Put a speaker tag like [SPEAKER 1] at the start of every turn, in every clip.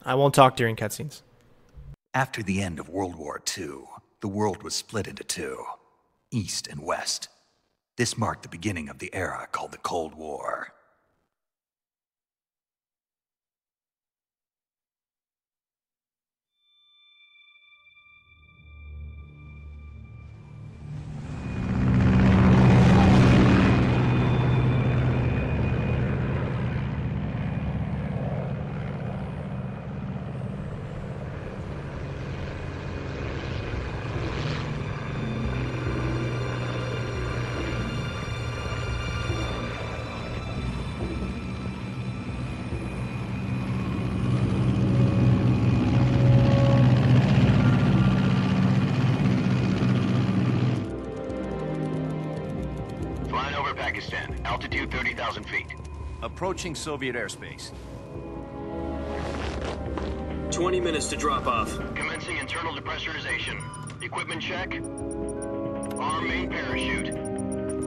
[SPEAKER 1] I won't talk during cutscenes.
[SPEAKER 2] After the end of World War II, the world was split into two, East and West. This marked the beginning of the era called the Cold War.
[SPEAKER 3] Afghanistan, altitude 30,000 feet.
[SPEAKER 4] Approaching Soviet airspace.
[SPEAKER 5] 20 minutes to drop off.
[SPEAKER 3] Commencing internal depressurization. Equipment check. Arm main parachute.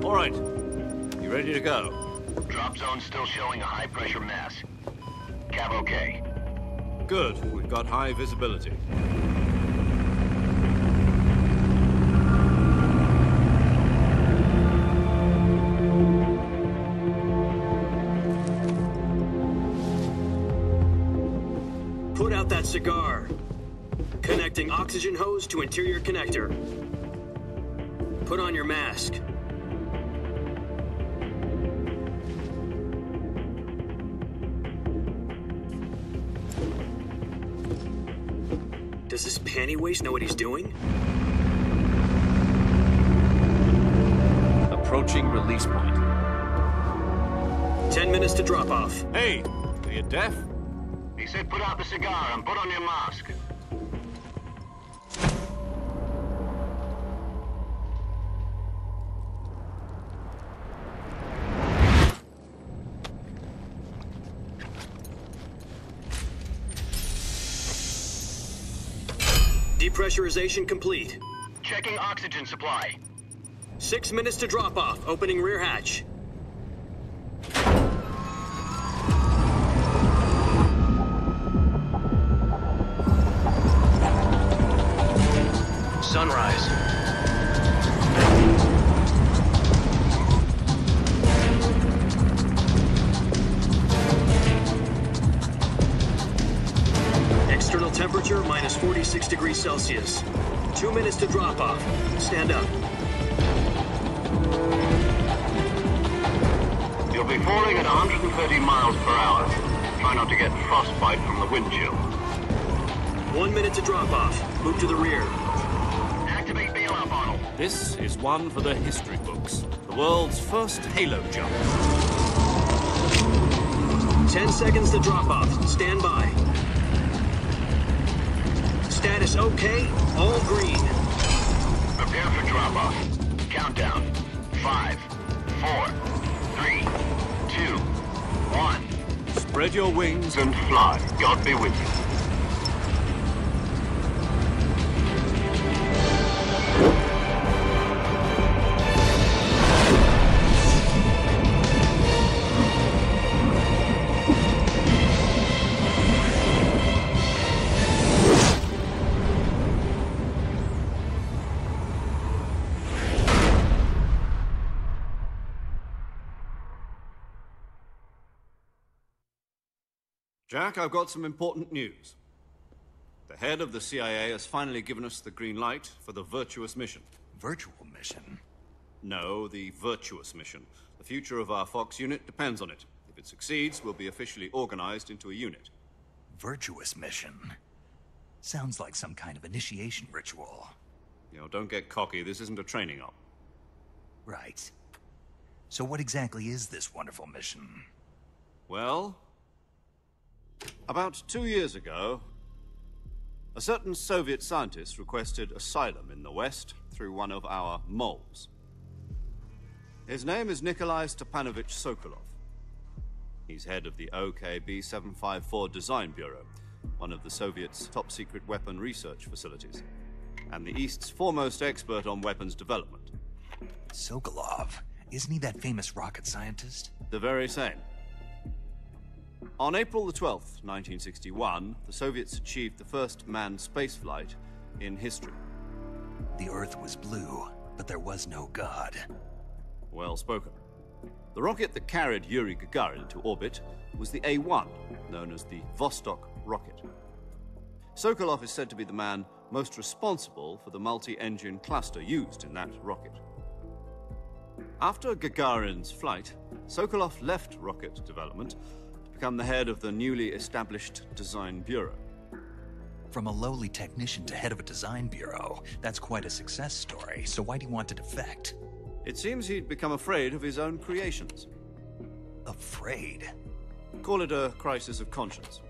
[SPEAKER 4] All right. You ready to go?
[SPEAKER 3] Drop zone still showing a high pressure mass. Cav okay.
[SPEAKER 4] Good. We've got high visibility.
[SPEAKER 5] Put out that cigar. Connecting oxygen hose to interior connector. Put on your mask. Does this panty waste know what he's doing?
[SPEAKER 4] Approaching release point.
[SPEAKER 5] 10 minutes to drop off.
[SPEAKER 4] Hey, are you deaf?
[SPEAKER 3] He said put out the cigar and put on your mask.
[SPEAKER 5] Depressurization complete.
[SPEAKER 3] Checking oxygen supply.
[SPEAKER 5] 6 minutes to drop off. Opening rear hatch.
[SPEAKER 3] Sunrise.
[SPEAKER 5] External temperature minus 46 degrees Celsius. 2 minutes to drop off. Stand up.
[SPEAKER 3] You'll be falling at 130 miles per hour. Try not to get frostbite from the wind chill.
[SPEAKER 5] 1 minute to drop off. Move to the rear.
[SPEAKER 3] Activate bailout model.
[SPEAKER 4] This is one for the history books. The world's first halo jump.
[SPEAKER 5] 10 seconds to drop off. Stand by. Status okay. All green.
[SPEAKER 3] Prepare for drop-off. Countdown. 5, 4, 3, 2, 1.
[SPEAKER 4] Spread your wings
[SPEAKER 3] And fly. God be with you.
[SPEAKER 4] Jack, I've got some important news. The head of the CIA has finally given us the green light for the Virtuous Mission.
[SPEAKER 2] Virtual Mission?
[SPEAKER 4] No, the Virtuous Mission. The future of our Fox unit depends on it. If it succeeds, we'll be officially organized into a unit.
[SPEAKER 2] Virtuous Mission? Sounds like some kind of initiation ritual.
[SPEAKER 4] You know, don't get cocky. This isn't a training op.
[SPEAKER 2] Right. So what exactly is this wonderful mission?
[SPEAKER 4] Well, about 2 years ago, a certain Soviet scientist requested asylum in the West through one of our moles. His name is Nikolai Stepanovich Sokolov. He's head of the OKB-754 Design Bureau, one of the Soviets' top-secret weapon research facilities, and the East's foremost expert on weapons development.
[SPEAKER 2] Sokolov? Isn't he that famous rocket scientist?
[SPEAKER 4] The very same. On April the 12th, 1961, the Soviets achieved the first manned spaceflight in history.
[SPEAKER 2] The Earth was blue, but there was no God.
[SPEAKER 4] Well spoken. The rocket that carried Yuri Gagarin into orbit was the A-1, known as the Vostok rocket. Sokolov is said to be the man most responsible for the multi-engine cluster used in that rocket. After Gagarin's flight, Sokolov left rocket development to become the head of the newly established Design Bureau.
[SPEAKER 2] From a lowly technician to head of a design bureau, that's quite a success story, so why do you want to defect?
[SPEAKER 4] It seems he'd become afraid of his own creations.
[SPEAKER 2] Afraid?
[SPEAKER 4] Call it a crisis of conscience.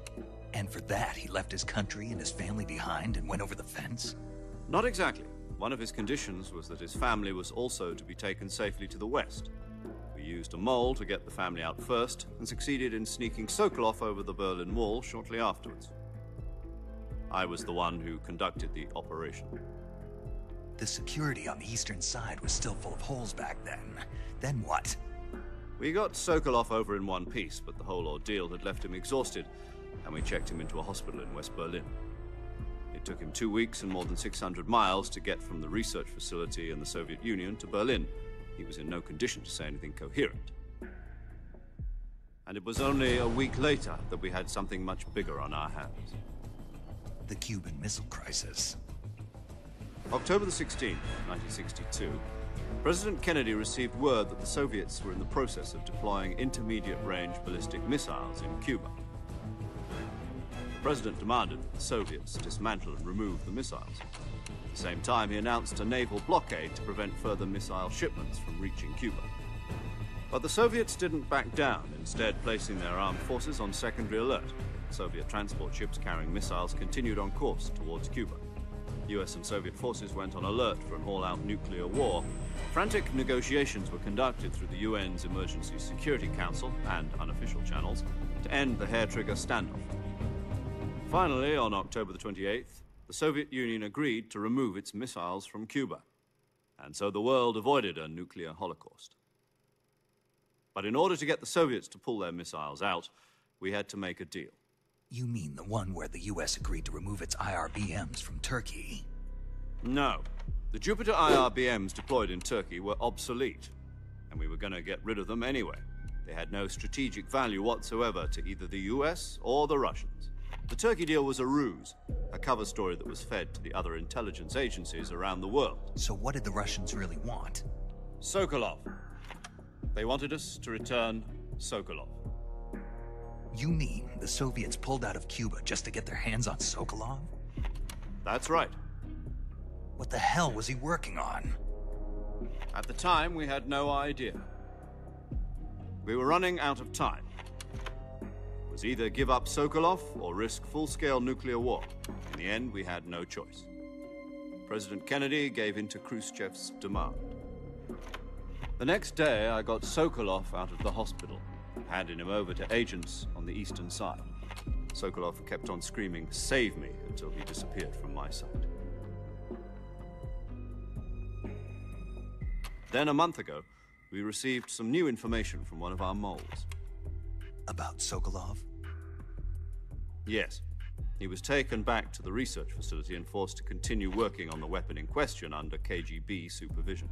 [SPEAKER 2] And for that, he left his country and his family behind and went over the fence?
[SPEAKER 4] Not exactly. One of his conditions was that his family was also to be taken safely to the west. We used a mole to get the family out first and succeeded in sneaking Sokolov over the Berlin Wall shortly afterwards. I was the one who conducted the operation.
[SPEAKER 2] The security on the eastern side was still full of holes back then. Then what?
[SPEAKER 4] We got Sokolov over in one piece, but the whole ordeal had left him exhausted, and we checked him into a hospital in West Berlin. It took him 2 weeks and more than 600 miles to get from the research facility in the Soviet Union to Berlin. He was in no condition to say anything coherent. And it was only a week later that we had something much bigger on our hands.
[SPEAKER 2] The Cuban Missile Crisis.
[SPEAKER 4] October the 16th, 1962, President Kennedy received word that the Soviets were in the process of deploying intermediate-range ballistic missiles in Cuba. The President demanded that the Soviets dismantle and remove the missiles. At the same time, he announced a naval blockade to prevent further missile shipments from reaching Cuba. But the Soviets didn't back down, instead placing their armed forces on secondary alert. Soviet transport ships carrying missiles continued on course towards Cuba. US and Soviet forces went on alert for an all-out nuclear war. Frantic negotiations were conducted through the UN's Emergency Security Council and unofficial channels to end the hair-trigger standoff. Finally, on October the 28th, the Soviet Union agreed to remove its missiles from Cuba. And so the world avoided a nuclear holocaust. But in order to get the Soviets to pull their missiles out, we had to make a deal.
[SPEAKER 2] You mean the one where the US agreed to remove its IRBMs from Turkey?
[SPEAKER 4] No. The Jupiter IRBMs deployed in Turkey were obsolete, and we were going to get rid of them anyway. They had no strategic value whatsoever to either the US or the Russians. The Turkey deal was a ruse, a cover story that was fed to the other intelligence agencies around the world.
[SPEAKER 2] So what did the Russians really want?
[SPEAKER 4] Sokolov. They wanted us to return Sokolov.
[SPEAKER 2] You mean the Soviets pulled out of Cuba just to get their hands on Sokolov?
[SPEAKER 4] That's right.
[SPEAKER 2] What the hell was he working on?
[SPEAKER 4] At the time, we had no idea. We were running out of time. It was either give up Sokolov or risk full-scale nuclear war. In the end, we had no choice. President Kennedy gave in to Khrushchev's demand. The next day, I got Sokolov out of the hospital, handing him over to agents on the eastern side. Sokolov kept on screaming, "Save me," until he disappeared from my sight. Then a month ago, we received some new information from one of our moles.
[SPEAKER 2] About Sokolov?
[SPEAKER 4] Yes. He was taken back to the research facility and forced to continue working on the weapon in question under KGB supervision.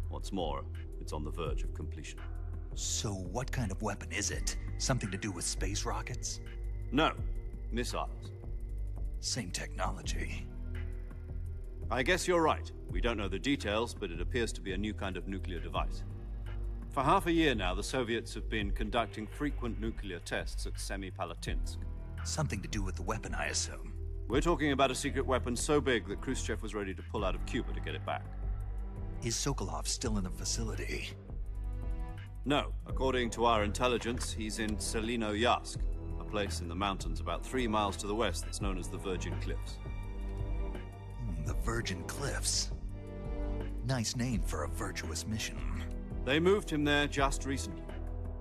[SPEAKER 4] What's more, it's on the verge of completion.
[SPEAKER 2] So what kind of weapon is it? Something to do with space rockets?
[SPEAKER 4] No, missiles.
[SPEAKER 2] Same technology.
[SPEAKER 4] I guess you're right. We don't know the details, but it appears to be a new kind of nuclear device. For half a year now, the Soviets have been conducting frequent nuclear tests at Semipalatinsk.
[SPEAKER 2] Something to do with the weapon, I assume.
[SPEAKER 4] We're talking about a secret weapon so big that Khrushchev was ready to pull out of Cuba to get it back.
[SPEAKER 2] Is Sokolov still in the facility?
[SPEAKER 4] No. According to our intelligence, he's in Selinoyarsk, a place in the mountains about 3 miles to the west that's known as the Virgin Cliffs.
[SPEAKER 2] The Virgin Cliffs. Nice name for a virtuous mission.
[SPEAKER 4] They moved him there just recently.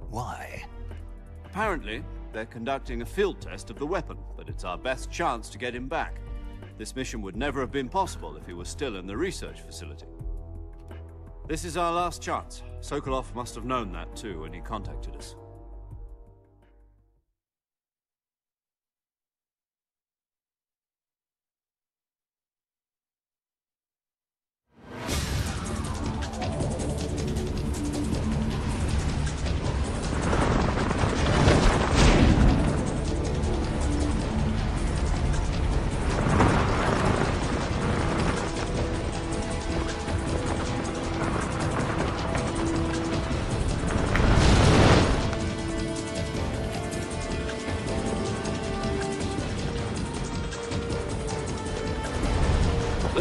[SPEAKER 2] Why?
[SPEAKER 4] Apparently, they're conducting a field test of the weapon, but it's our best chance to get him back. This mission would never have been possible if he was still in the research facility. This is our last chance. Sokolov must have known that too when he contacted us.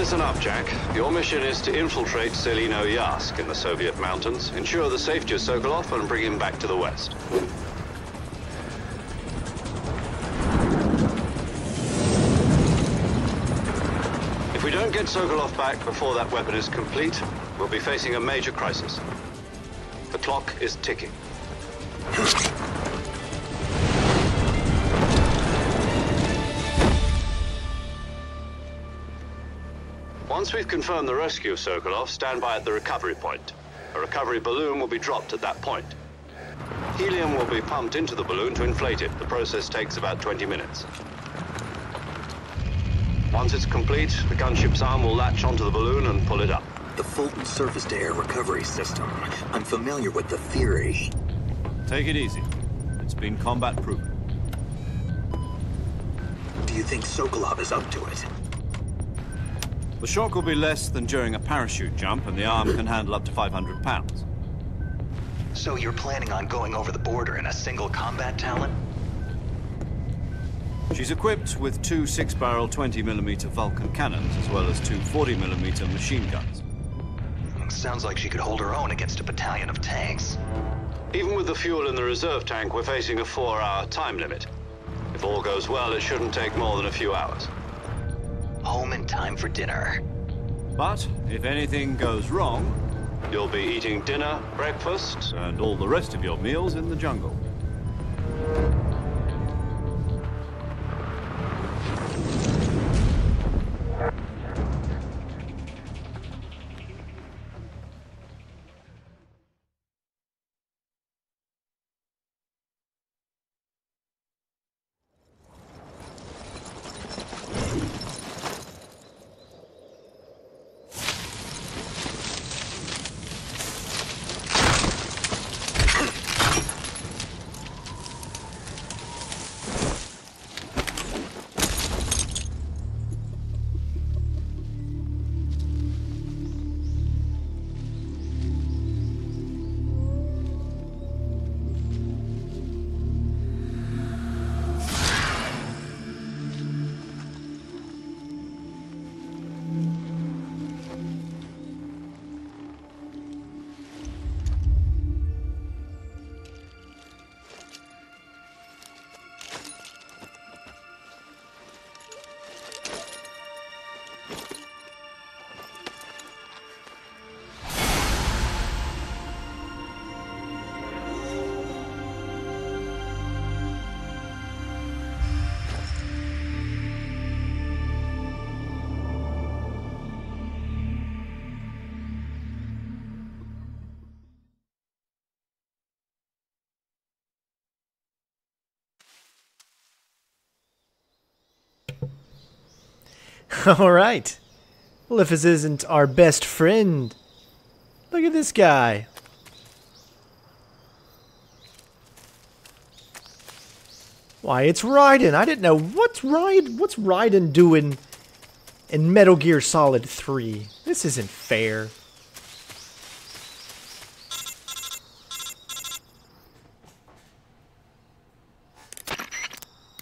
[SPEAKER 4] Listen up, Jack. Your mission is to infiltrate Selino-Yask in the Soviet mountains, ensure the safety of Sokolov, and bring him back to the West. If we don't get Sokolov back before that weapon is complete, we'll be facing a major crisis. The clock is ticking. Once we've confirmed the rescue of Sokolov, stand by at the recovery point. A recovery balloon will be dropped at that point. Helium will be pumped into the balloon to inflate it. The process takes about 20 minutes. Once it's complete, the gunship's arm will latch onto the balloon and pull it up.
[SPEAKER 5] The Fulton surface-to-air recovery system. I'm familiar with the theory.
[SPEAKER 4] Take it easy. It's been combat-proven.
[SPEAKER 5] Do you think Sokolov is up to it?
[SPEAKER 4] The shock will be less than during a parachute jump, and the arm can handle up to 500 pounds.
[SPEAKER 2] So you're planning on going over the border in a single combat Talon?
[SPEAKER 4] She's equipped with two 6-barrel 20mm Vulcan cannons, as well as two 40mm machine guns.
[SPEAKER 2] Sounds like she could hold her own against a battalion of tanks.
[SPEAKER 4] Even with the fuel in the reserve tank, we're facing a 4-hour time limit. If all goes well, it shouldn't take more than a few hours.
[SPEAKER 2] Home in time for dinner.
[SPEAKER 4] But if anything goes wrong, you'll be eating dinner, breakfast, and all the rest of your meals in the jungle.
[SPEAKER 1] Alright. Well, if this isn't our best friend. Look at this guy. Why, it's Raiden. I didn't know. What's Raiden doing in Metal Gear Solid 3? This isn't fair.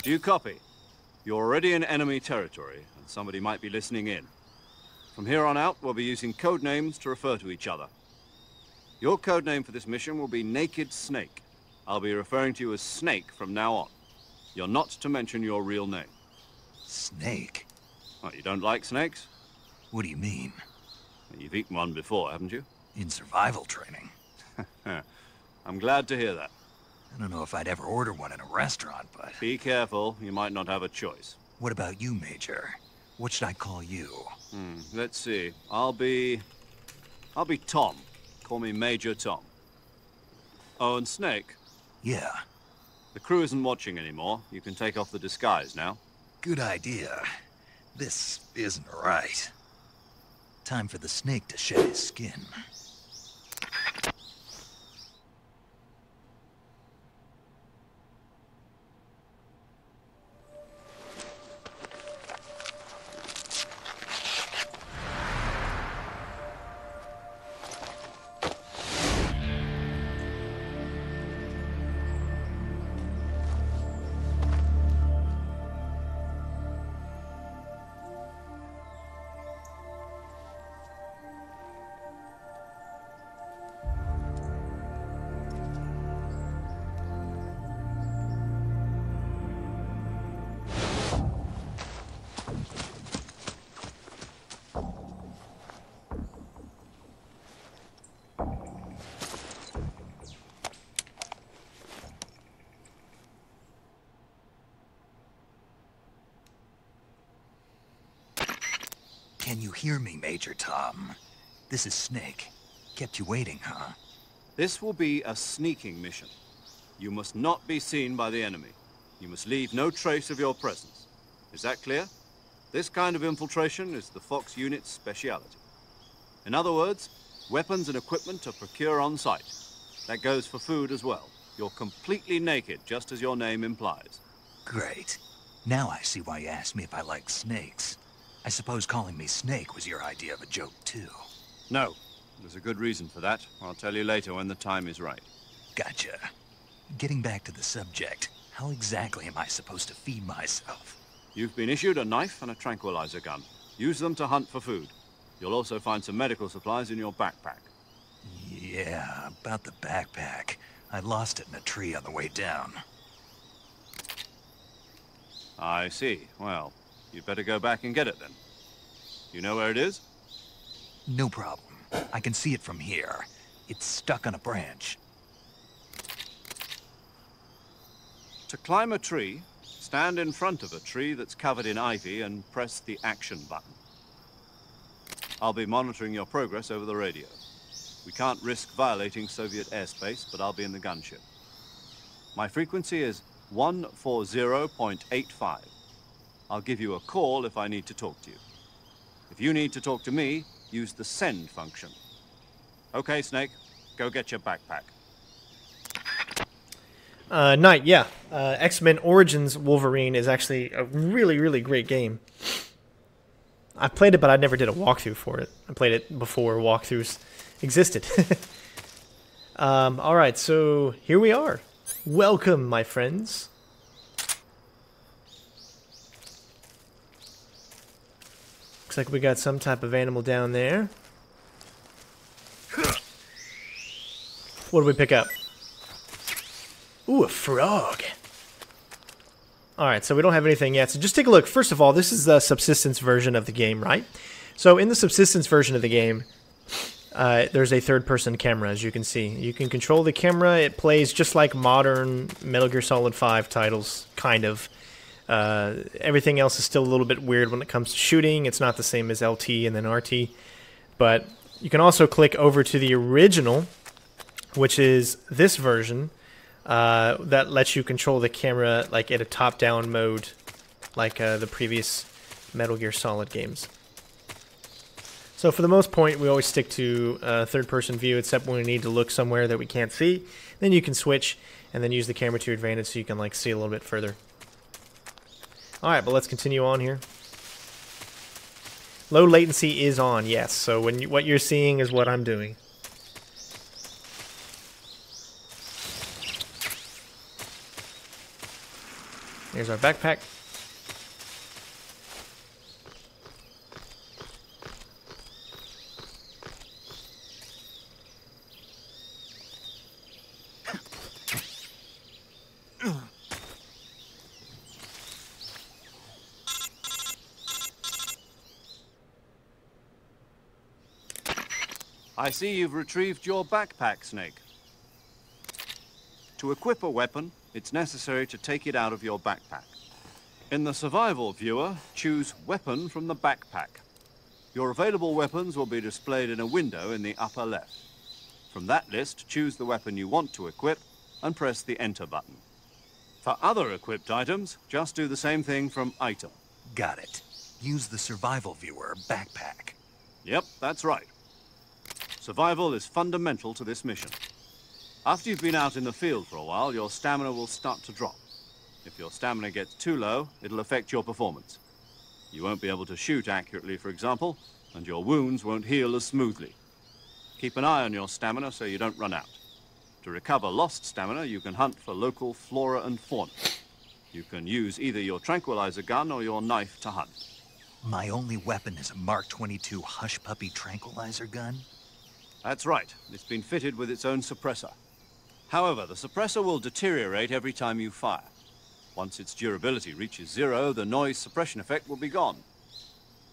[SPEAKER 4] Do you copy? You're already in enemy territory, and somebody might be listening in. From here on out, we'll be using code names to refer to each other. Your code name for this mission will be Naked Snake. I'll be referring to you as Snake from now on. You're not to mention your real name.
[SPEAKER 2] Snake?
[SPEAKER 4] What, you don't like snakes?
[SPEAKER 2] What do you mean?
[SPEAKER 4] You've eaten one before, haven't you?
[SPEAKER 2] In survival training.
[SPEAKER 4] I'm glad to hear that.
[SPEAKER 2] I don't know if I'd ever order one in a restaurant, but...
[SPEAKER 4] Be careful, you might not have a choice.
[SPEAKER 2] What about you, Major? What should I call you?
[SPEAKER 4] Let's see. I'll be Tom. Call me Major Tom. Oh, and Snake?
[SPEAKER 2] Yeah.
[SPEAKER 4] The crew isn't watching anymore. You can take off the disguise now.
[SPEAKER 2] Good idea. This isn't right. Time for the snake to shed his skin. Can you hear me, Major Tom? This is Snake. Kept you waiting, huh?
[SPEAKER 4] This will be a sneaking mission. You must not be seen by the enemy. You must leave no trace of your presence. Is that clear? This kind of infiltration is the Fox unit's speciality. In other words, weapons and equipment to procure on site. That goes for food as well. You're completely naked, just as your name implies.
[SPEAKER 2] Great. Now I see why you asked me if I like snakes. I suppose calling me Snake was your idea of a joke, too.
[SPEAKER 4] No. There's a good reason for that. I'll tell you later when the time is right.
[SPEAKER 2] Gotcha. Getting back to the subject, how exactly am I supposed to feed myself?
[SPEAKER 4] You've been issued a knife and a tranquilizer gun. Use them to hunt for food. You'll also find some medical supplies in your backpack.
[SPEAKER 2] Yeah, about the backpack. I lost it in a tree on the way down.
[SPEAKER 4] I see. Well, you'd better go back and get it then. You know where it is?
[SPEAKER 2] No problem. I can see it from here. It's stuck on a branch.
[SPEAKER 4] To climb a tree, stand in front of a tree that's covered in ivy and press the action button. I'll be monitoring your progress over the radio. We can't risk violating Soviet airspace, but I'll be in the gunship. My frequency is 140.85. I'll give you a call if I need to talk to you. If you need to talk to me, use the send function. Okay, Snake, go get your backpack.
[SPEAKER 1] Knight, yeah. X-Men Origins Wolverine is actually a really, really great game. I played it, but I never did a walkthrough for it. I played it before walkthroughs existed. Alright, so here we are. Welcome, my friends. Looks like we got some type of animal down there. What do we pick up? Ooh, a frog. Alright, so we don't have anything yet. So just take a look. First of all, this is the subsistence version of the game, right? So in the subsistence version of the game, there's a third-person camera, as you can see. You can control the camera. It plays just like modern Metal Gear Solid 5 titles, kind of. Everything else is still a little bit weird when it comes to shooting. It's not the same as LT and then RT. But you can also click over to the original, which is this version, that lets you control the camera like at a top-down mode, like the previous Metal Gear Solid games. So for the most part, we always stick to third-person view, except when we need to look somewhere that we can't see. Then you can switch and then use the camera to your advantage so you can like see a little bit further. Alright, but let's continue on here. Low latency is on, yes. So what you're seeing is what I'm doing. Here's our backpack.
[SPEAKER 4] I see you've retrieved your backpack, Snake. To equip a weapon, it's necessary to take it out of your backpack. In the survival viewer, choose Weapon from the backpack. Your available weapons will be displayed in a window in the upper left. From that list, choose the weapon you want to equip and press the Enter button. For other equipped items, just do the same thing from Item.
[SPEAKER 2] Got it. Use the survival viewer backpack.
[SPEAKER 4] Yep, that's right. Survival is fundamental to this mission. After you've been out in the field for a while, your stamina will start to drop. If your stamina gets too low, it'll affect your performance. You won't be able to shoot accurately, for example, and your wounds won't heal as smoothly. Keep an eye on your stamina so you don't run out. To recover lost stamina, you can hunt for local flora and fauna. You can use either your tranquilizer gun or your knife to hunt.
[SPEAKER 2] My only weapon is a Mark 22 Hush Puppy tranquilizer gun?
[SPEAKER 4] That's right. It's been fitted with its own suppressor. However, the suppressor will deteriorate every time you fire. Once its durability reaches 0, the noise suppression effect will be gone.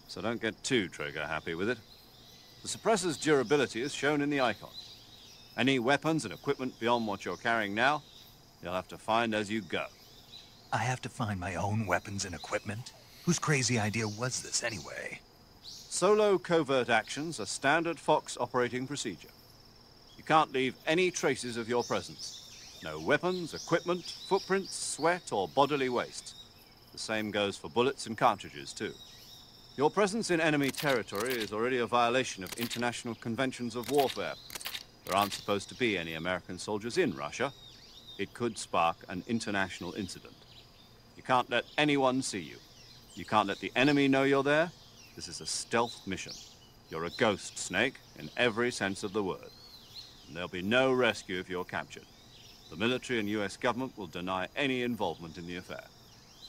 [SPEAKER 4] So don't get too trigger-happy with it. The suppressor's durability is shown in the icon. Any weapons and equipment beyond what you're carrying now, you'll have to find as you go.
[SPEAKER 2] I have to find my own weapons and equipment? Whose crazy idea was this, anyway?
[SPEAKER 4] Solo covert actions are standard Fox operating procedure. You can't leave any traces of your presence. No weapons, equipment, footprints, sweat, or bodily waste. The same goes for bullets and cartridges, too. Your presence in enemy territory is already a violation of international conventions of warfare. There aren't supposed to be any American soldiers in Russia. It could spark an international incident. You can't let anyone see you. You can't let the enemy know you're there. This is a stealth mission. You're a ghost, Snake, in every sense of the word. And there'll be no rescue if you're captured. The military and US government will deny any involvement in the affair.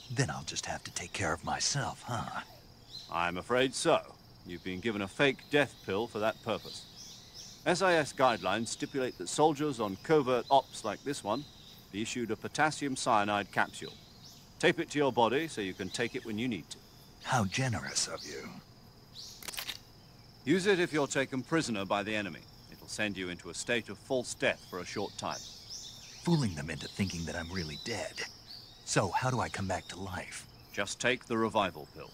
[SPEAKER 2] Then I'll just have to take care of myself, huh?
[SPEAKER 4] I'm afraid so. You've been given a fake death pill for that purpose. SIS guidelines stipulate that soldiers on covert ops like this one be issued a potassium cyanide capsule. Tape it to your body so you can take it when you need to.
[SPEAKER 2] How generous of you.
[SPEAKER 4] Use it if you're taken prisoner by the enemy. It'll send you into a state of false death for a short time.
[SPEAKER 2] Fooling them into thinking that I'm really dead. So, how do I come back to life?
[SPEAKER 4] Just take the revival pill.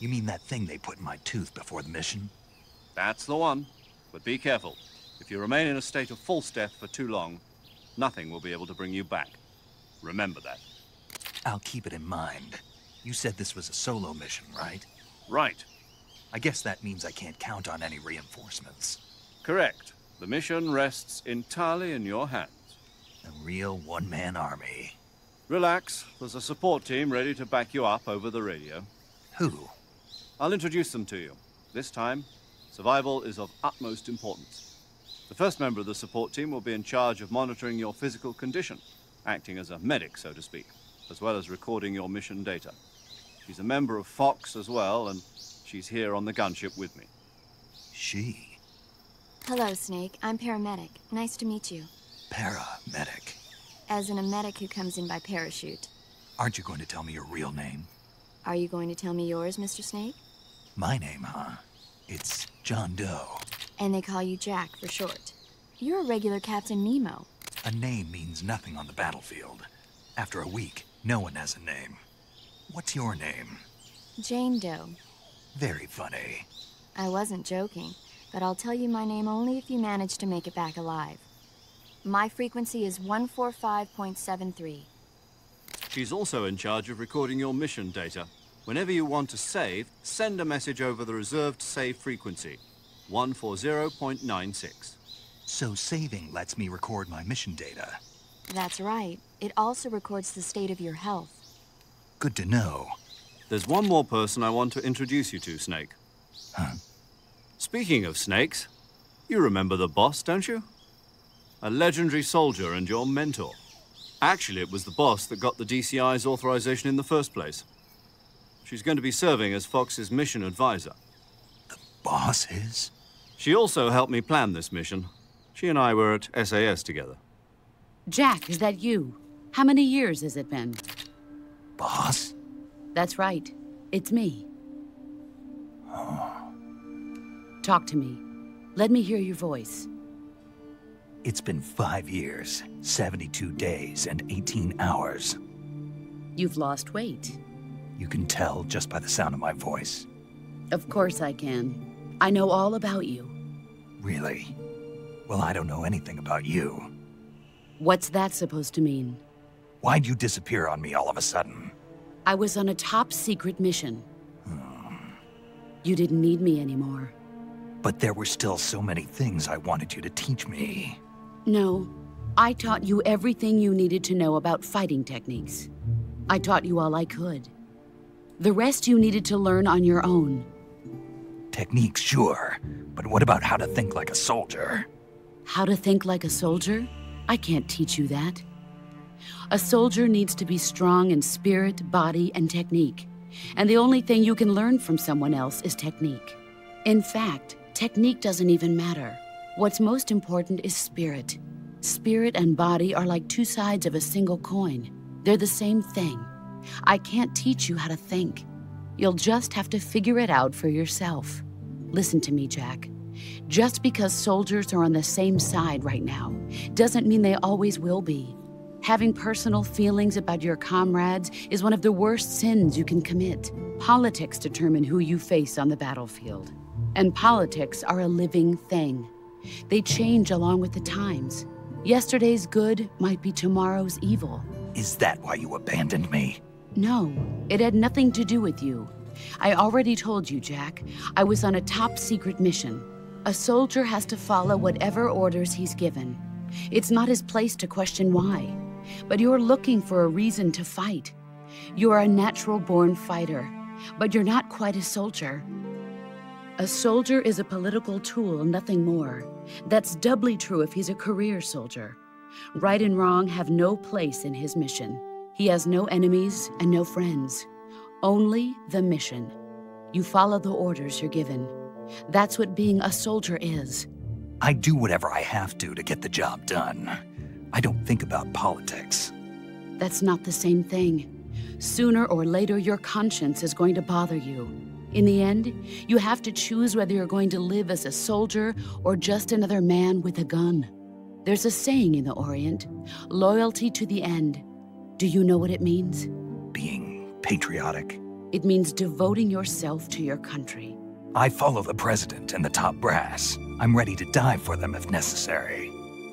[SPEAKER 2] You mean that thing they put in my tooth before the mission?
[SPEAKER 4] That's the one. But be careful. If you remain in a state of false death for too long, nothing will be able to bring you back. Remember that.
[SPEAKER 2] I'll keep it in mind. You said this was a solo mission, right?
[SPEAKER 4] Right.
[SPEAKER 2] I guess that means I can't count on any reinforcements.
[SPEAKER 4] Correct. The mission rests entirely in your hands.
[SPEAKER 2] A real one-man army.
[SPEAKER 4] Relax. There's a support team ready to back you up over the radio.
[SPEAKER 2] Who?
[SPEAKER 4] I'll introduce them to you. This time, survival is of utmost importance. The first member of the support team will be in charge of monitoring your physical condition, acting as a medic, so to speak, as well as recording your mission data. She's a member of Fox as well, and she's here on the gunship with me.
[SPEAKER 2] She?
[SPEAKER 6] Hello, Snake. I'm paramedic. Nice to meet you.
[SPEAKER 2] Paramedic.
[SPEAKER 6] As in a medic who comes in by parachute.
[SPEAKER 2] Aren't you going to tell me your real name?
[SPEAKER 6] Are you going to tell me yours, Mr. Snake?
[SPEAKER 2] My name, huh? It's John Doe.
[SPEAKER 6] And they call you Jack for short. You're a regular Captain Nemo.
[SPEAKER 2] A name means nothing on the battlefield. After a week, no one has a name. What's your name?
[SPEAKER 6] Jane Doe.
[SPEAKER 2] Very funny.
[SPEAKER 6] I wasn't joking, but I'll tell you my name only if you manage to make it back alive. My frequency is 145.73.
[SPEAKER 4] She's also in charge of recording your mission data. Whenever you want to save, send a message over the reserved save frequency, 140.96.
[SPEAKER 2] So saving lets me record my mission data.
[SPEAKER 6] That's right. It also records the state of your health.
[SPEAKER 2] Good to know.
[SPEAKER 4] There's one more person I want to introduce you to, Snake.
[SPEAKER 2] Huh?
[SPEAKER 4] Speaking of snakes, you remember the boss, don't you? A legendary soldier and your mentor. Actually, it was the boss that got the DCI's authorization in the first place. She's going to be serving as Fox's mission advisor.
[SPEAKER 2] The boss is?
[SPEAKER 4] She also helped me plan this mission. She and I were at SAS together.
[SPEAKER 7] Jack, is that you? How many years has it been?
[SPEAKER 2] Boss?
[SPEAKER 7] That's right. It's me. Talk to me. Let me hear your voice.
[SPEAKER 2] It's been 5 years, 72 days, and 18 hours.
[SPEAKER 7] You've lost weight.
[SPEAKER 2] You can tell just by the sound of my voice.
[SPEAKER 7] Of course I can. I know all about you.
[SPEAKER 2] Really? Well, I don't know anything about you.
[SPEAKER 7] What's that supposed to mean?
[SPEAKER 2] Why'd you disappear on me all of a sudden?
[SPEAKER 7] I was on a top-secret mission. You didn't need me anymore.
[SPEAKER 2] But there were still so many things I wanted you to teach me.
[SPEAKER 7] No, I taught you everything you needed to know about fighting techniques. I taught you all I could. The rest you needed to learn on your own.
[SPEAKER 2] Techniques, sure. But what about how to think like a soldier?
[SPEAKER 7] How to think like a soldier? I can't teach you that. A soldier needs to be strong in spirit, body, and technique. And the only thing you can learn from someone else is technique. In fact, technique doesn't even matter. What's most important is spirit. Spirit and body are like two sides of a single coin. They're the same thing. I can't teach you how to think. You'll just have to figure it out for yourself. Listen to me, Jack. Just because soldiers are on the same side right now doesn't mean they always will be. Having personal feelings about your comrades is one of the worst sins you can commit. Politics determine who you face on the battlefield. And politics are a living thing. They change along with the times. Yesterday's good might be tomorrow's evil.
[SPEAKER 2] Is that why you abandoned me?
[SPEAKER 7] No, it had nothing to do with you. I already told you, Jack. I was on a top-secret mission. A soldier has to follow whatever orders he's given. It's not his place to question why. But you're looking for a reason to fight. You're a natural-born fighter, but you're not quite a soldier. A soldier is a political tool, nothing more. That's doubly true if he's a career soldier. Right and wrong have no place in his mission. He has no enemies and no friends. Only the mission. You follow the orders you're given. That's what being a soldier is.
[SPEAKER 2] I do whatever I have to get the job done. I don't think about politics.
[SPEAKER 7] That's not the same thing. Sooner or later, your conscience is going to bother you. In the end, you have to choose whether you're going to live as a soldier or just another man with a gun. There's a saying in the Orient, loyalty to the end. Do you know what it means?
[SPEAKER 2] Being patriotic.
[SPEAKER 7] It means devoting yourself to your country.
[SPEAKER 2] I follow the president and the top brass. I'm ready to die for them if necessary.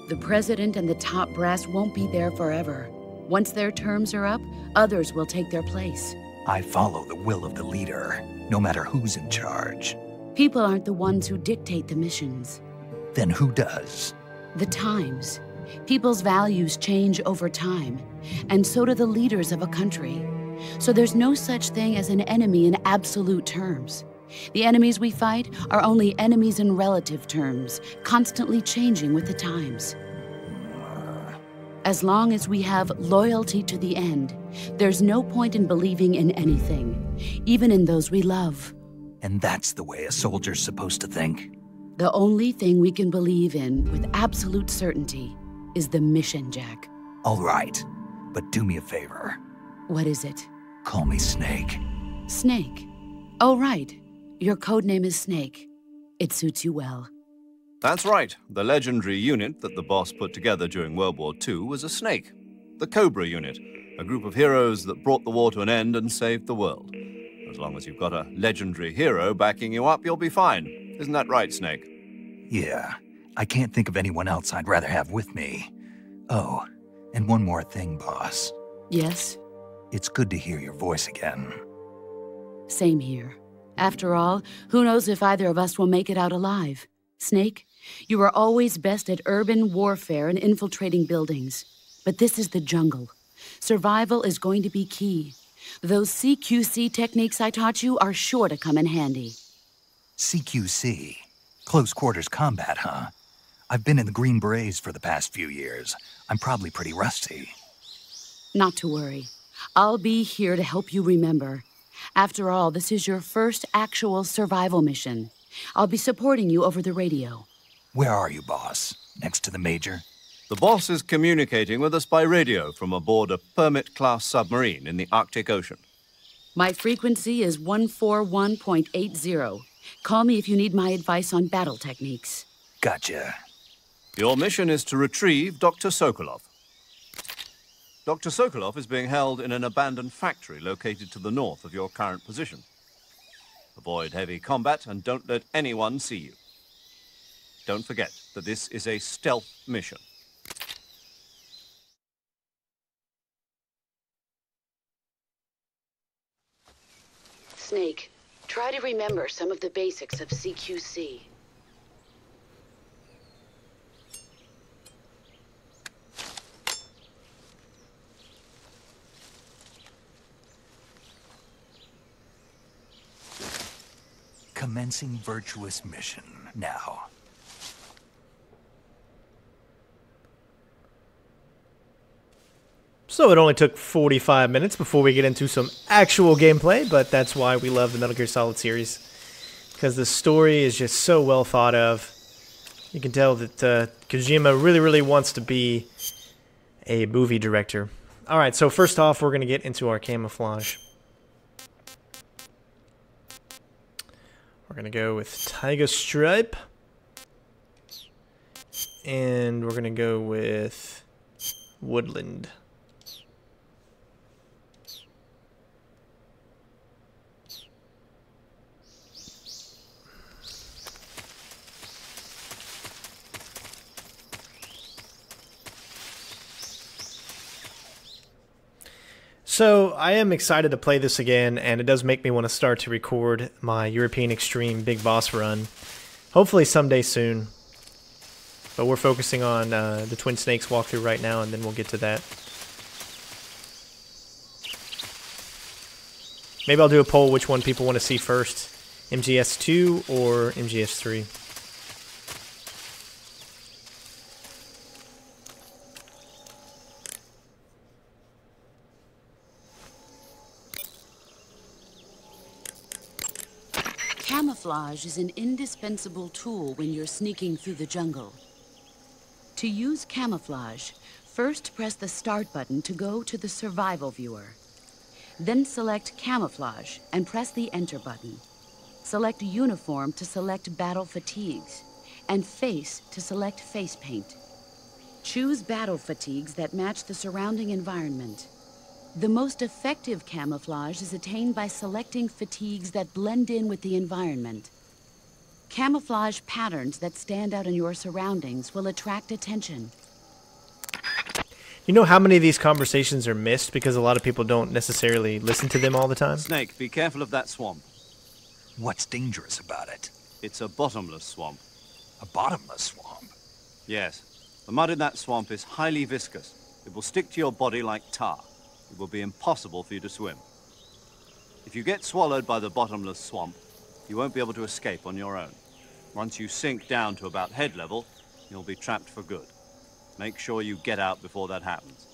[SPEAKER 7] The president and the top brass won't be there forever. Once their terms are up, others will take their place.
[SPEAKER 2] I follow the will of the leader, no matter who's in charge.
[SPEAKER 7] People aren't the ones who dictate the missions.
[SPEAKER 2] Then who does?
[SPEAKER 7] The times. People's values change over time, and so do the leaders of a country. So there's no such thing as an enemy in absolute terms. The enemies we fight are only enemies in relative terms, constantly changing with the times. As long as we have loyalty to the end, there's no point in believing in anything, even in those we love.
[SPEAKER 2] And that's the way a soldier's supposed to think?
[SPEAKER 7] The only thing we can believe in with absolute certainty is the mission, Jack.
[SPEAKER 2] All right, but do me a favor.
[SPEAKER 7] What is it?
[SPEAKER 2] Call me Snake.
[SPEAKER 7] Snake? Oh, right. Your codename is Snake. It suits you well.
[SPEAKER 4] That's right. The legendary unit that the boss put together during World War II was a snake. The Cobra unit, a group of heroes that brought the war to an end and saved the world. As long as you've got a legendary hero backing you up, you'll be fine. Isn't that right, Snake?
[SPEAKER 2] Yeah. I can't think of anyone else I'd rather have with me. Oh, and one more thing, boss.
[SPEAKER 7] Yes?
[SPEAKER 2] It's good to hear your voice again.
[SPEAKER 7] Same here. After all, who knows if either of us will make it out alive? Snake, you are always best at urban warfare and infiltrating buildings. But this is the jungle. Survival is going to be key. Those CQC techniques I taught you are sure to come in handy.
[SPEAKER 2] CQC? Close quarters combat, huh? I've been in the Green Berets for the past few years. I'm probably pretty rusty.
[SPEAKER 7] Not to worry. I'll be here to help you remember. After all, this is your first actual survival mission. I'll be supporting you over the radio.
[SPEAKER 2] Where are you, boss? Next to the Major?
[SPEAKER 4] The boss is communicating with us by radio from aboard a Permit-class submarine in the Arctic Ocean.
[SPEAKER 7] My frequency is 141.80. Call me if you need my advice on battle techniques.
[SPEAKER 2] Gotcha.
[SPEAKER 4] Your mission is to retrieve Dr. Sokolov. Dr. Sokolov is being held in an abandoned factory located to the north of your current position. Avoid heavy combat and don't let anyone see you. Don't forget that this is a stealth mission.
[SPEAKER 7] Snake, try to remember some of the basics of CQC.
[SPEAKER 2] Commencing Virtuous Mission now.
[SPEAKER 1] So it only took 45 minutes before we get into some actual gameplay, but that's why we love the Metal Gear Solid series. Because the story is just so well thought of. You can tell that Kojima really wants to be a movie director. Alright, so first off, we're going to get into our camouflage. We're going to go with Tiger Stripe. And we're going to go with Woodland. So I am excited to play this again, and it does make me want to start to record my European Extreme Big Boss run. Hopefully someday soon. But we're focusing on the Twin Snakes walkthrough right now, and then we'll get to that. Maybe I'll do a poll which one people want to see first. MGS2 or MGS3.
[SPEAKER 7] Camouflage is an indispensable tool when you're sneaking through the jungle. To use camouflage, first press the Start button to go to the Survival viewer. Then select Camouflage and press the Enter button. Select Uniform to select Battle Fatigues, and Face to select Face Paint. Choose battle fatigues that match the surrounding environment. The most effective camouflage is attained by selecting fatigues that blend in with the environment. Camouflage patterns that stand out in your surroundings will attract attention.
[SPEAKER 1] You know how many of these conversations are missed because a lot of people don't necessarily listen to them all the time?
[SPEAKER 4] Snake, be careful of that swamp.
[SPEAKER 2] What's dangerous about it?
[SPEAKER 4] It's a bottomless swamp.
[SPEAKER 2] A bottomless swamp?
[SPEAKER 4] Yes. The mud in that swamp is highly viscous. It will stick to your body like tar. It will be impossible for you to swim. If you get swallowed by the bottomless swamp, you won't be able to escape on your own. Once you sink down to about head level, you'll be trapped for good. Make sure you get out before that happens.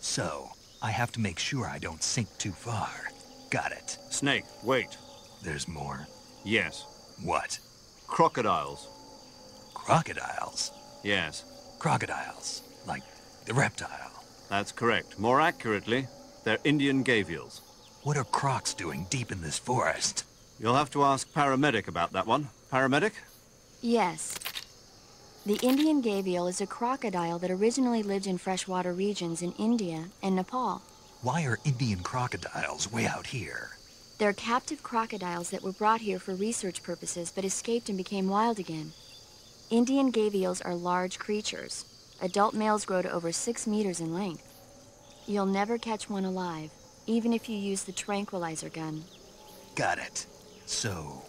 [SPEAKER 2] So, I have to make sure I don't sink too far. Got it.
[SPEAKER 4] Snake, wait.
[SPEAKER 2] There's more?
[SPEAKER 4] Yes.
[SPEAKER 2] What?
[SPEAKER 4] Crocodiles.
[SPEAKER 2] Crocodiles?
[SPEAKER 4] Yes.
[SPEAKER 2] Crocodiles. Like the reptile.
[SPEAKER 4] That's correct. More accurately, they're Indian gavials.
[SPEAKER 2] What are crocs doing deep in this forest?
[SPEAKER 4] You'll have to ask Paramedic about that one. Paramedic?
[SPEAKER 6] Yes. The Indian gavial is a crocodile that originally lived in freshwater regions in India and Nepal.
[SPEAKER 2] Why are Indian crocodiles way out here?
[SPEAKER 6] They're captive crocodiles that were brought here for research purposes but escaped and became wild again. Indian gavials are large creatures. Adult males grow to over 6 meters in length. You'll never catch one alive, even if you use the tranquilizer gun.
[SPEAKER 2] Got it. So,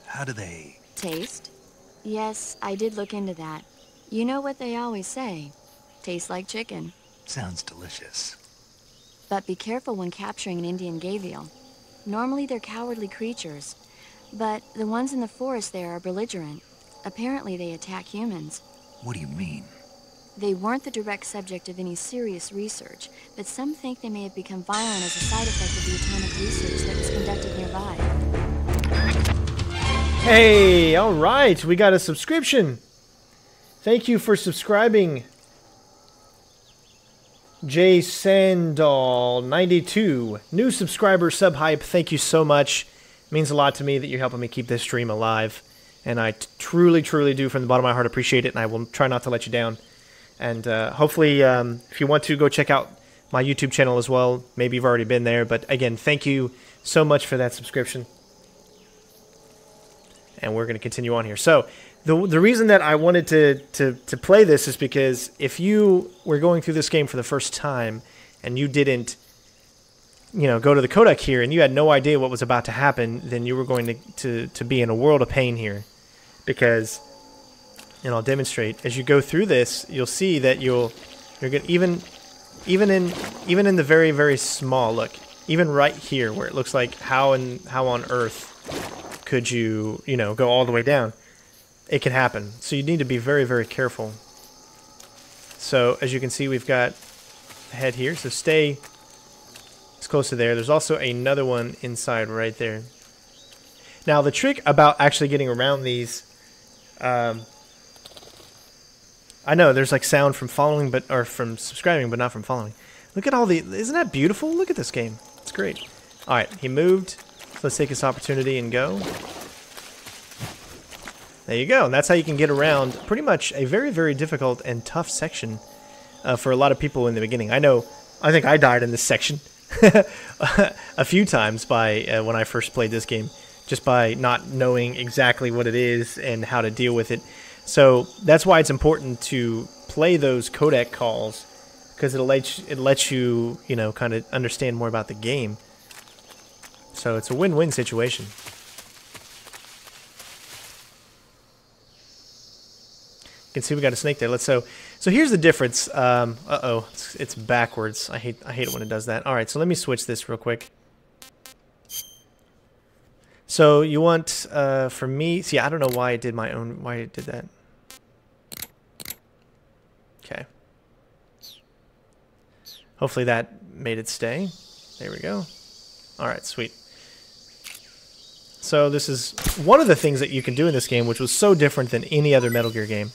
[SPEAKER 2] how do they...
[SPEAKER 6] Taste? Yes, I did look into that. You know what they always say. Tastes like chicken.
[SPEAKER 2] Sounds delicious.
[SPEAKER 6] But be careful when capturing an Indian gavial. Normally they're cowardly creatures, but the ones in the forest there are belligerent. Apparently they attack humans.
[SPEAKER 2] What do you mean?
[SPEAKER 6] They weren't the direct subject of any serious research, but some think they may have become violent as a side effect of the atomic research that was conducted nearby.
[SPEAKER 1] Hey, alright, we got a subscription. Thank you for subscribing. J Sandal 92, new subscriber sub hype. Thank you so much. It means a lot to me that you're helping me keep this stream alive, and I truly do from the bottom of my heart appreciate it, and I will try not to let you down. And hopefully, if you want to, go check out my YouTube channel as well. Maybe you've already been there, but again, thank you so much for that subscription. And we're going to continue on here. So the reason that I wanted to play this is because if you were going through this game for the first time and you didn't, go to the codec here and you had no idea what was about to happen, then you were going to be in a world of pain here. Because, and I'll demonstrate, as you go through this, you'll see that you're going to even in the very small, look, even right here where it looks like how on earth could you go all the way down. It can happen. So you need to be very careful. So as you can see, we've got a head here. So stay as close to there. There's also another one inside right there. Now the trick about actually getting around these, I know there's like sound from following, or from subscribing, but not from following. Look at all the, isn't that beautiful? Look at this game. It's great. All right, he moved. So let's take this opportunity and go. There you go. And that's how you can get around pretty much a very difficult and tough section for a lot of people in the beginning. I think I died in this section a few times by when I first played this game, just by not knowing exactly what it is and how to deal with it. So that's why it's important to play those codec calls because it lets you, you know, kind of understand more about the game. So it's a win-win situation. You can see we got a snake there. So here's the difference. Uh-oh, it's backwards. I hate it when it does that. All right, so let me switch this real quick. So you want for me? See, I don't know why it did why it did that. Okay. Hopefully that made it stay. There we go. All right, sweet. So this is one of the things that you can do in this game, which was so different than any other Metal Gear game,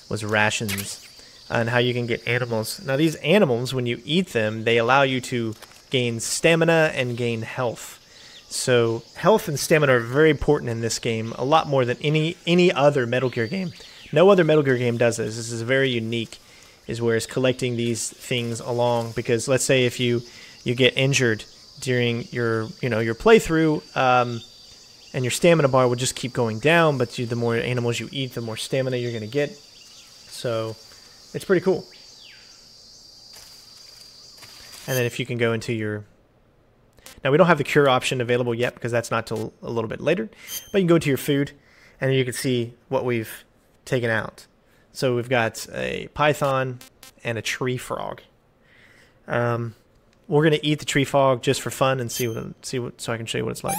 [SPEAKER 1] was rations and how you can get animals. Now these animals, when you eat them, they allow you to gain stamina and gain health. So health and stamina are very important in this game, a lot more than any other Metal Gear game. No other Metal Gear game does this. This is very unique, is where it's collecting these things along, because let's say if you get injured during your playthrough, and your stamina bar will just keep going down, but the more animals you eat, the more stamina you're going to get. So it's pretty cool. And then if you can go into your... Now we don't have the cure option available yet because that's not till a little bit later. But you can go to your food and you can see what we've taken out. So we've got a python and a tree frog. We're going to eat the tree frog just for fun and so I can show you what it's like.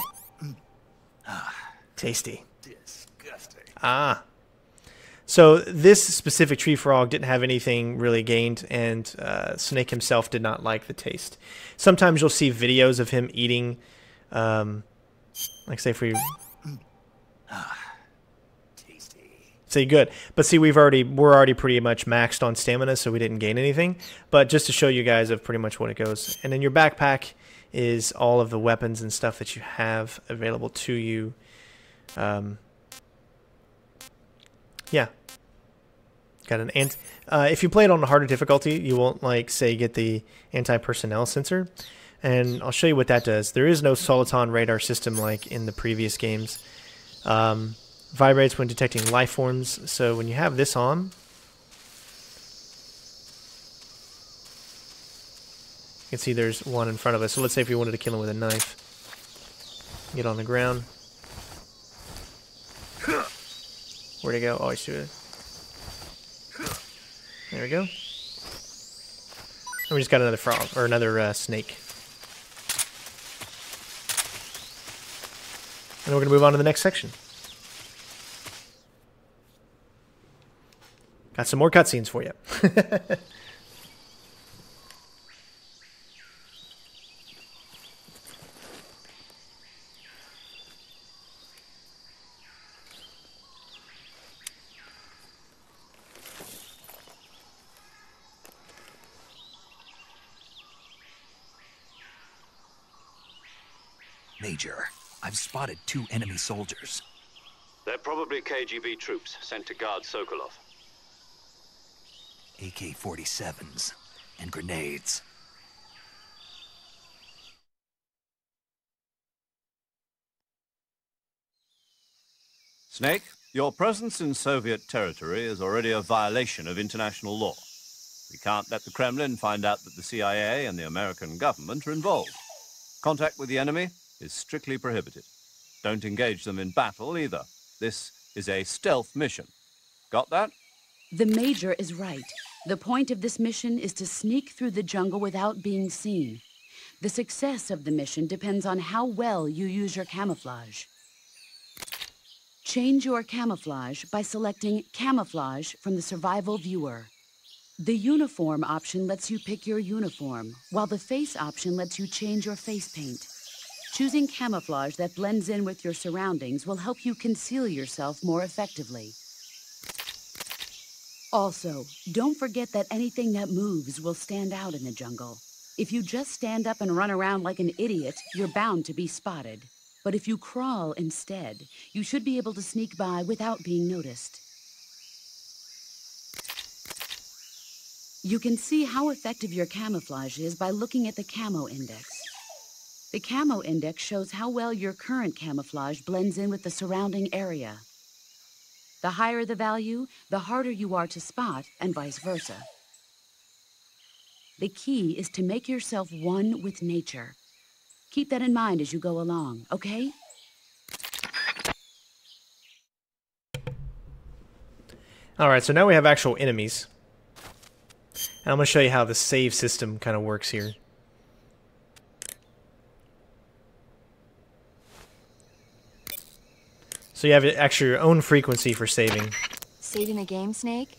[SPEAKER 1] Tasty.
[SPEAKER 2] Disgusting.
[SPEAKER 1] Ah. So this specific tree frog didn't have anything really gained, and Snake himself did not like the taste. Sometimes you'll see videos of him eating, like say for you.
[SPEAKER 2] Tasty.
[SPEAKER 1] Say good, but see we're already pretty much maxed on stamina, so we didn't gain anything. But just to show you guys of pretty much what it goes, and in your backpack is all of the weapons and stuff that you have available to you. Yeah. Got an if you play it on a harder difficulty, you won't say get the anti-personnel sensor, and I'll show you what that does. There is no soliton radar system like in the previous games. Vibrates when detecting life forms. So when you have this on, you can see there's one in front of us. So let's say if you wanted to kill him with a knife, get on the ground. Where'd he go? Oh, I see it. There we go. And we just got another frog, or another snake. And we're going to move on to the next section. Got some more cutscenes for you.
[SPEAKER 2] Major, I've spotted 2 enemy soldiers.
[SPEAKER 3] They're probably KGB troops sent to guard Sokolov.
[SPEAKER 2] AK-47s and grenades.
[SPEAKER 4] Snake, your presence in Soviet territory is already a violation of international law. We can't let the Kremlin find out that the CIA and the American government are involved. Contact with the enemy is strictly prohibited. Don't engage them in battle either. This is a stealth mission. Got that?
[SPEAKER 7] The Major is right. The point of this mission is to sneak through the jungle without being seen. The success of the mission depends on how well you use your camouflage. Change your camouflage by selecting Camouflage from the Survival Viewer. The Uniform option lets you pick your uniform, while the Face option lets you change your face paint. Choosing camouflage that blends in with your surroundings will help you conceal yourself more effectively. Also, don't forget that anything that moves will stand out in the jungle. If you just stand up and run around like an idiot, you're bound to be spotted. But if you crawl instead, you should be able to sneak by without being noticed. You can see how effective your camouflage is by looking at the Camo Index. The Camo Index shows how well your current camouflage blends in with the surrounding area. The higher the value, the harder you are to spot, and vice versa. The key is to make yourself one with nature. Keep that in mind as you go along, okay?
[SPEAKER 1] Alright, so now we have actual enemies. And I'm going to show you how the save system kind of works here. So you have actually your own frequency for saving.
[SPEAKER 6] Saving the game, Snake?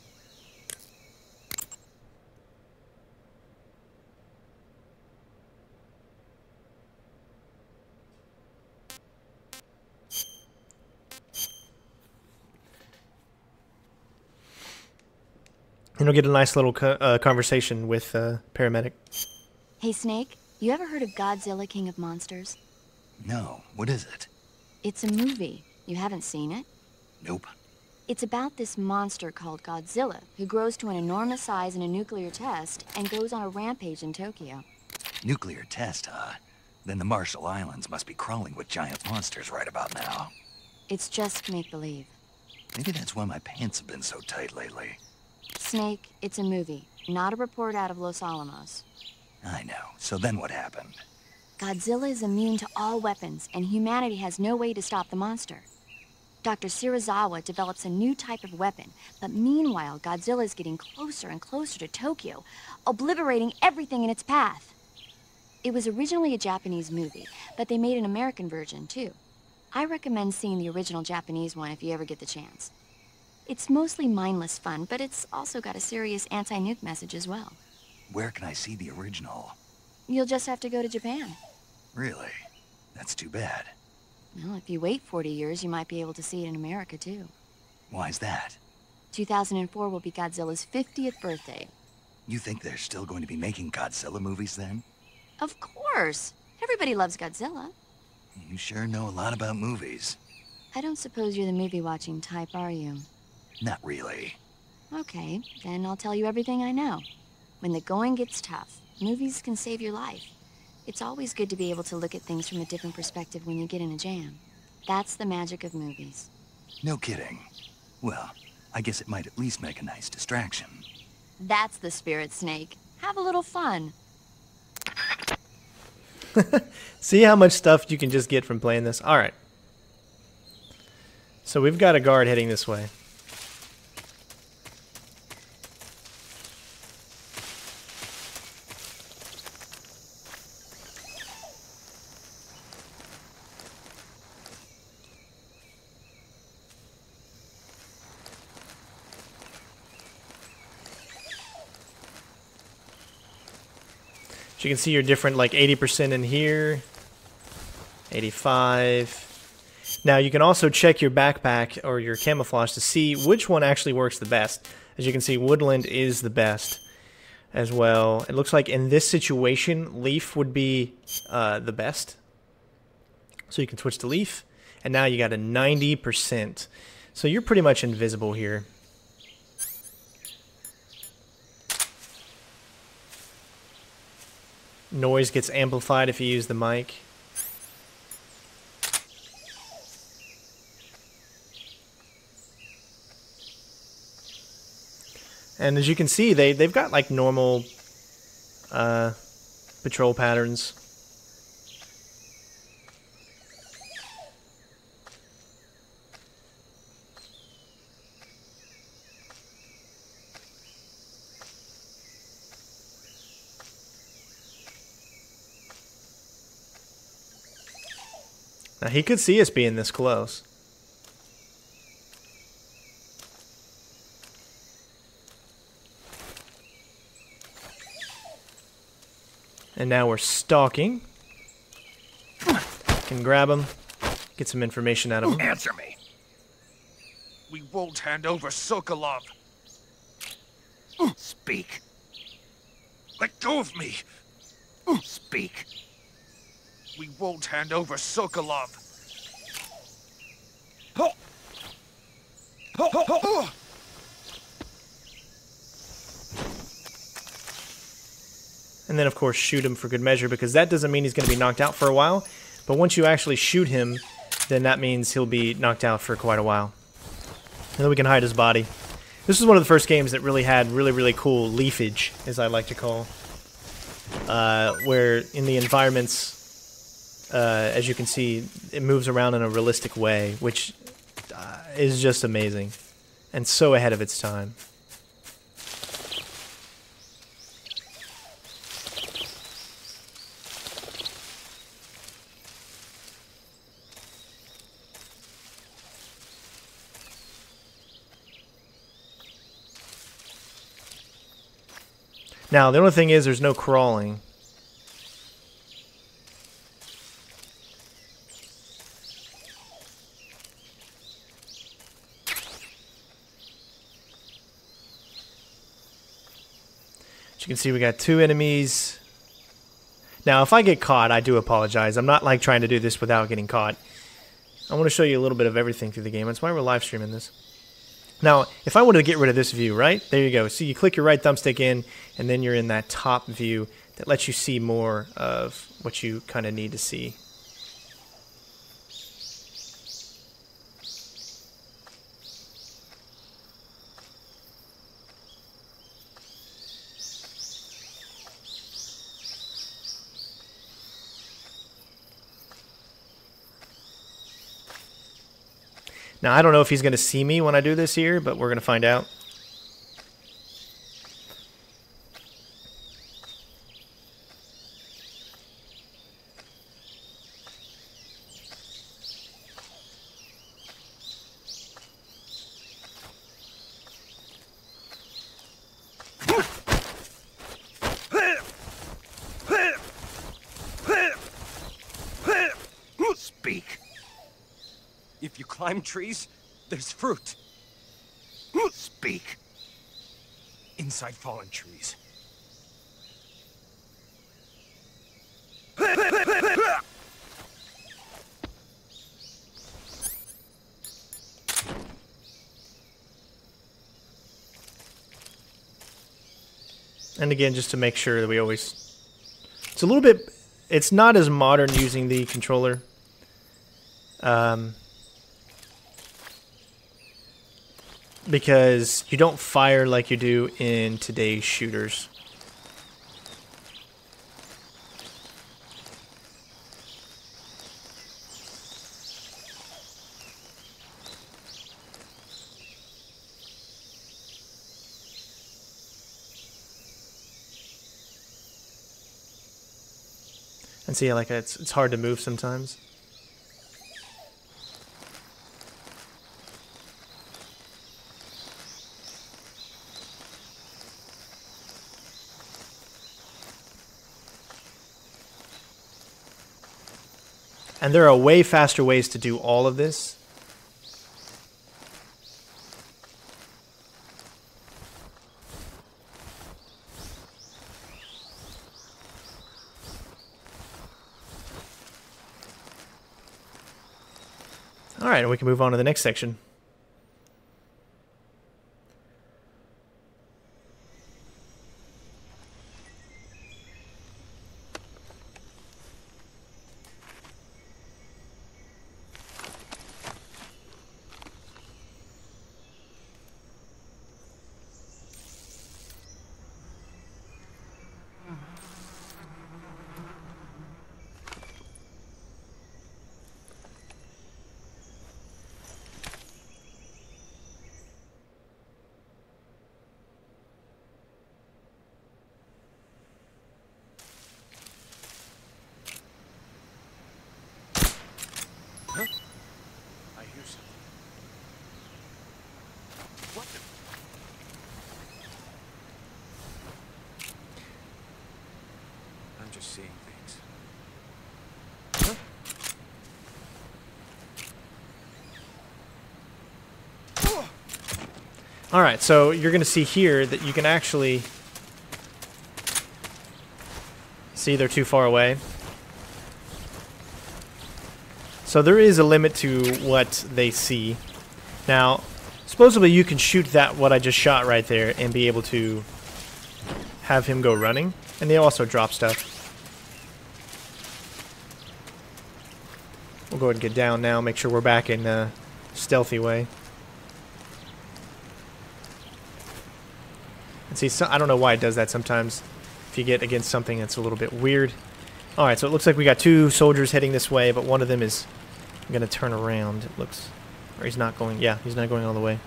[SPEAKER 1] And you'll get a nice little conversation with paramedic.
[SPEAKER 6] Hey, Snake, you ever heard of Godzilla, King of Monsters?
[SPEAKER 2] No, what is it?
[SPEAKER 6] It's a movie. You haven't seen it?
[SPEAKER 2] Nope.
[SPEAKER 6] It's about this monster called Godzilla, who grows to an enormous size in a nuclear test and goes on a rampage in Tokyo.
[SPEAKER 2] Nuclear test, huh? Then the Marshall Islands must be crawling with giant monsters right about now.
[SPEAKER 6] It's just make-believe.
[SPEAKER 2] Maybe that's why my pants have been so tight lately.
[SPEAKER 6] Snake, it's a movie, not a report out of Los Alamos.
[SPEAKER 2] I know. So then what happened?
[SPEAKER 6] Godzilla is immune to all weapons, and humanity has no way to stop the monster. Dr. Shirazawa develops a new type of weapon, but meanwhile, Godzilla is getting closer and closer to Tokyo, obliterating everything in its path. It was originally a Japanese movie, but they made an American version, too. I recommend seeing the original Japanese one if you ever get the chance. It's mostly mindless fun, but it's also got a serious anti-nuke message as well.
[SPEAKER 2] Where can I see the original?
[SPEAKER 6] You'll just have to go to Japan.
[SPEAKER 2] Really? That's too bad.
[SPEAKER 6] Well, if you wait 40 years, you might be able to see it in America, too.
[SPEAKER 2] Why's that?
[SPEAKER 6] 2004 will be Godzilla's 50th birthday.
[SPEAKER 2] You think they're still going to be making Godzilla movies then?
[SPEAKER 6] Of course! Everybody loves Godzilla.
[SPEAKER 2] You sure know a lot about movies.
[SPEAKER 6] I don't suppose you're the movie-watching type, are you?
[SPEAKER 2] Not really.
[SPEAKER 6] Okay, then I'll tell you everything I know. When the going gets tough, movies can save your life. It's always good to be able to look at things from a different perspective when you get in a jam. That's the magic of movies.
[SPEAKER 2] No kidding. Well, I guess it might at least make a nice distraction.
[SPEAKER 6] That's the spirit, Snake. Have a little fun.
[SPEAKER 1] See how much stuff you can just get from playing this? Alright. So we've got a guard heading this way. You can see your different, like 80% in here, 85. Now you can also check your backpack or your camouflage to see which one actually works the best. As you can see, woodland is the best as well. It looks like in this situation, leaf would be the best. So you can switch to leaf, and now you got a 90%. So you're pretty much invisible here. Noise gets amplified if you use the mic. And as you can see, they've got like normal patrol patterns. Now, he could see us being this close. And now we're stalking. Can grab him, get some information out of him.
[SPEAKER 8] Answer me. We won't hand over Sokolov. Speak. Let go of me. Speak. We won't hand over Sokolov.
[SPEAKER 1] And then, of course, shoot him for good measure, because that doesn't mean he's going to be knocked out for a while. But once you actually shoot him, then that means he'll be knocked out for quite a while. And then we can hide his body. This is one of the first games that really had really cool leafage, as I like to call. where in the environments, as you can see, it moves around in a realistic way, which is just amazing and so ahead of its time. Now, the only thing is there's no crawling. As you can see, we got 2 enemies. Now, if I get caught, I do apologize. I'm not like trying to do this without getting caught. I want to show you a little bit of everything through the game. That's why we're live streaming this. Now, if I wanted to get rid of this view, right? There you go. See, you click your right thumbstick in, and then you're in that top view that lets you see more of what you kind of need to see. Now, I don't know if he's going to see me when I do this here, but we're going to find out.
[SPEAKER 9] Speak. If you climb trees, there's fruit. Speak. Inside fallen trees.
[SPEAKER 1] And again, just to make sure that we always... It's a little bit... It's not as modern using the controller. Because you don't fire like you do in today's shooters. And see, like it's hard to move sometimes. And there are way faster ways to do all of this. All right, and we can move on to the next section.
[SPEAKER 9] Seeing things.
[SPEAKER 1] All right, so you're going to see here that you can actually see they're too far away. So there is a limit to what they see. Now, supposedly you can shoot that what I just shot right there and be able to have him go running, and they also drop stuff. We'll go ahead and get down now, make sure we're back in a stealthy way. And see, so, I don't know why it does that sometimes. if you get against something that's a little bit weird. Alright, so it looks like we got 2 soldiers heading this way, but one of them is going to turn around, it looks. Or he's not going, yeah, he's not going all the way.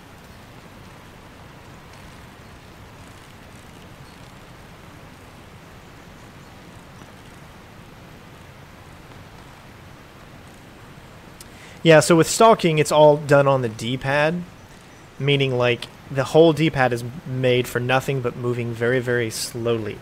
[SPEAKER 1] Yeah, so with stalking, it's all done on the D-pad, meaning like the whole D-pad is made for nothing but moving very, very slowly.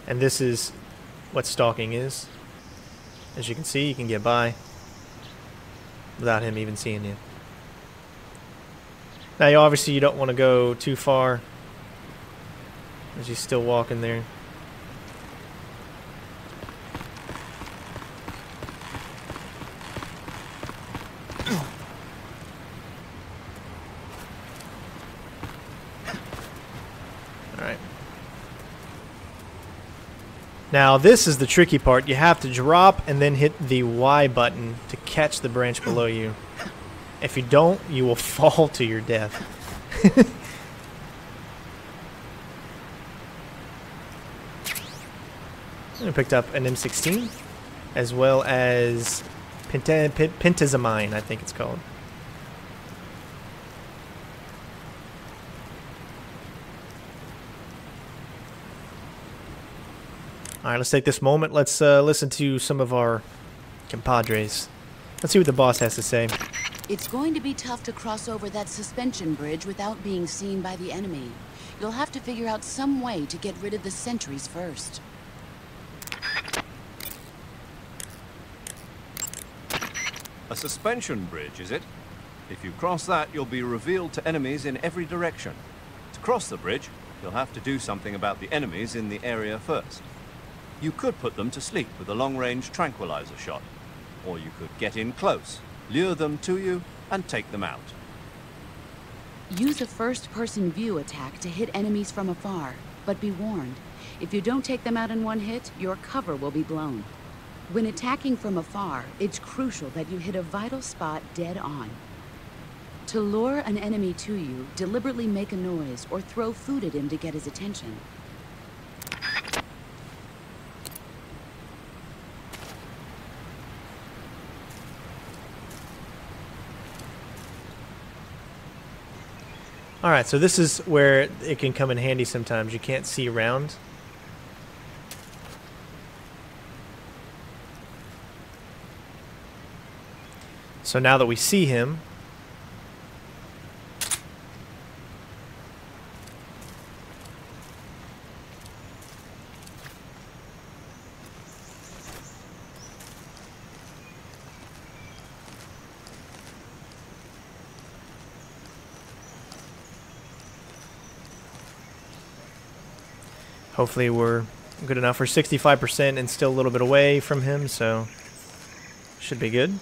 [SPEAKER 1] And this is what stalking is. As you can see, you can get by without him even seeing you. Now, obviously, you don't want to go too far, as he's still walking there. Alright. Now, this is the tricky part. You have to drop and then hit the Y button to catch the branch below you. If you don't, you will fall to your death. I picked up an M16, as well as pentazamine, I think it's called. Alright, let's take this moment. Let's listen to some of our compadres. Let's see what the boss has to say.
[SPEAKER 7] It's going to be tough to cross over that suspension bridge without being seen by the enemy. You'll have to figure out some way to get rid of the sentries first.
[SPEAKER 4] A suspension bridge, is it? If you cross that, you'll be revealed to enemies in every direction. To cross the bridge, you'll have to do something about the enemies in the area first. You could put them to sleep with a long-range tranquilizer shot, or you could get in close, lure them to you, and take them out.
[SPEAKER 7] Use a first-person view attack to hit enemies from afar, but be warned, if you don't take them out in one hit, your cover will be blown. When attacking from afar, it's crucial that you hit a vital spot dead on. To lure an enemy to you, deliberately make a noise or throw food at him to get his attention.
[SPEAKER 1] Alright, so this is where it can come in handy sometimes. You can't see around. So now that we see him, hopefully we're good enough. We're 65% and still a little bit away from him, so should be good.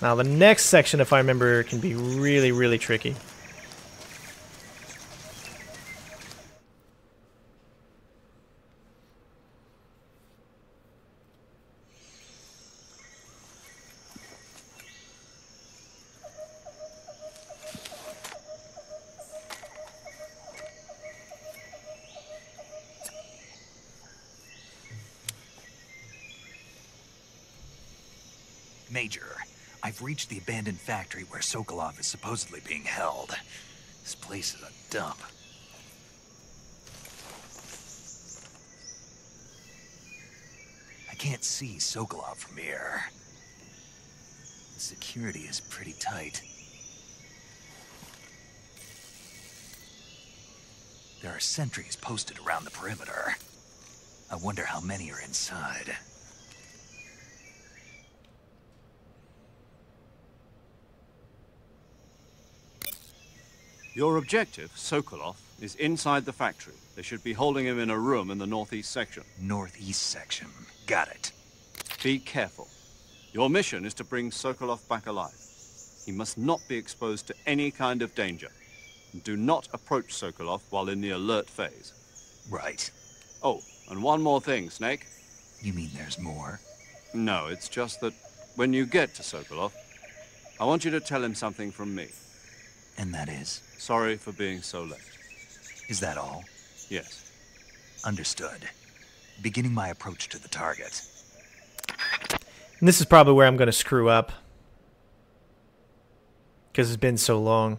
[SPEAKER 1] Now the next section, if I remember, can be really, really tricky.
[SPEAKER 2] Major, I've reached the abandoned factory where Sokolov is supposedly being held. This place is a dump. I can't see Sokolov from here. The security is pretty tight. There are sentries posted around the perimeter. I wonder how many are inside.
[SPEAKER 4] Your objective, Sokolov, is inside the factory. They should be holding him in a room in the northeast section.
[SPEAKER 2] Northeast section. Got it.
[SPEAKER 4] Be careful. Your mission is to bring Sokolov back alive. He must not be exposed to any kind of danger. Do not approach Sokolov while in the alert phase.
[SPEAKER 2] Right.
[SPEAKER 4] Oh, and one more thing, Snake.
[SPEAKER 2] You mean there's more?
[SPEAKER 4] No, it's just that when you get to Sokolov, I want you to tell him something from me.
[SPEAKER 2] And that is?
[SPEAKER 4] Sorry for being so late.
[SPEAKER 2] Is that all?
[SPEAKER 4] Yes.
[SPEAKER 2] Understood. Beginning my approach to the target.
[SPEAKER 1] And this is probably where I'm going to screw up. Because it's been so long.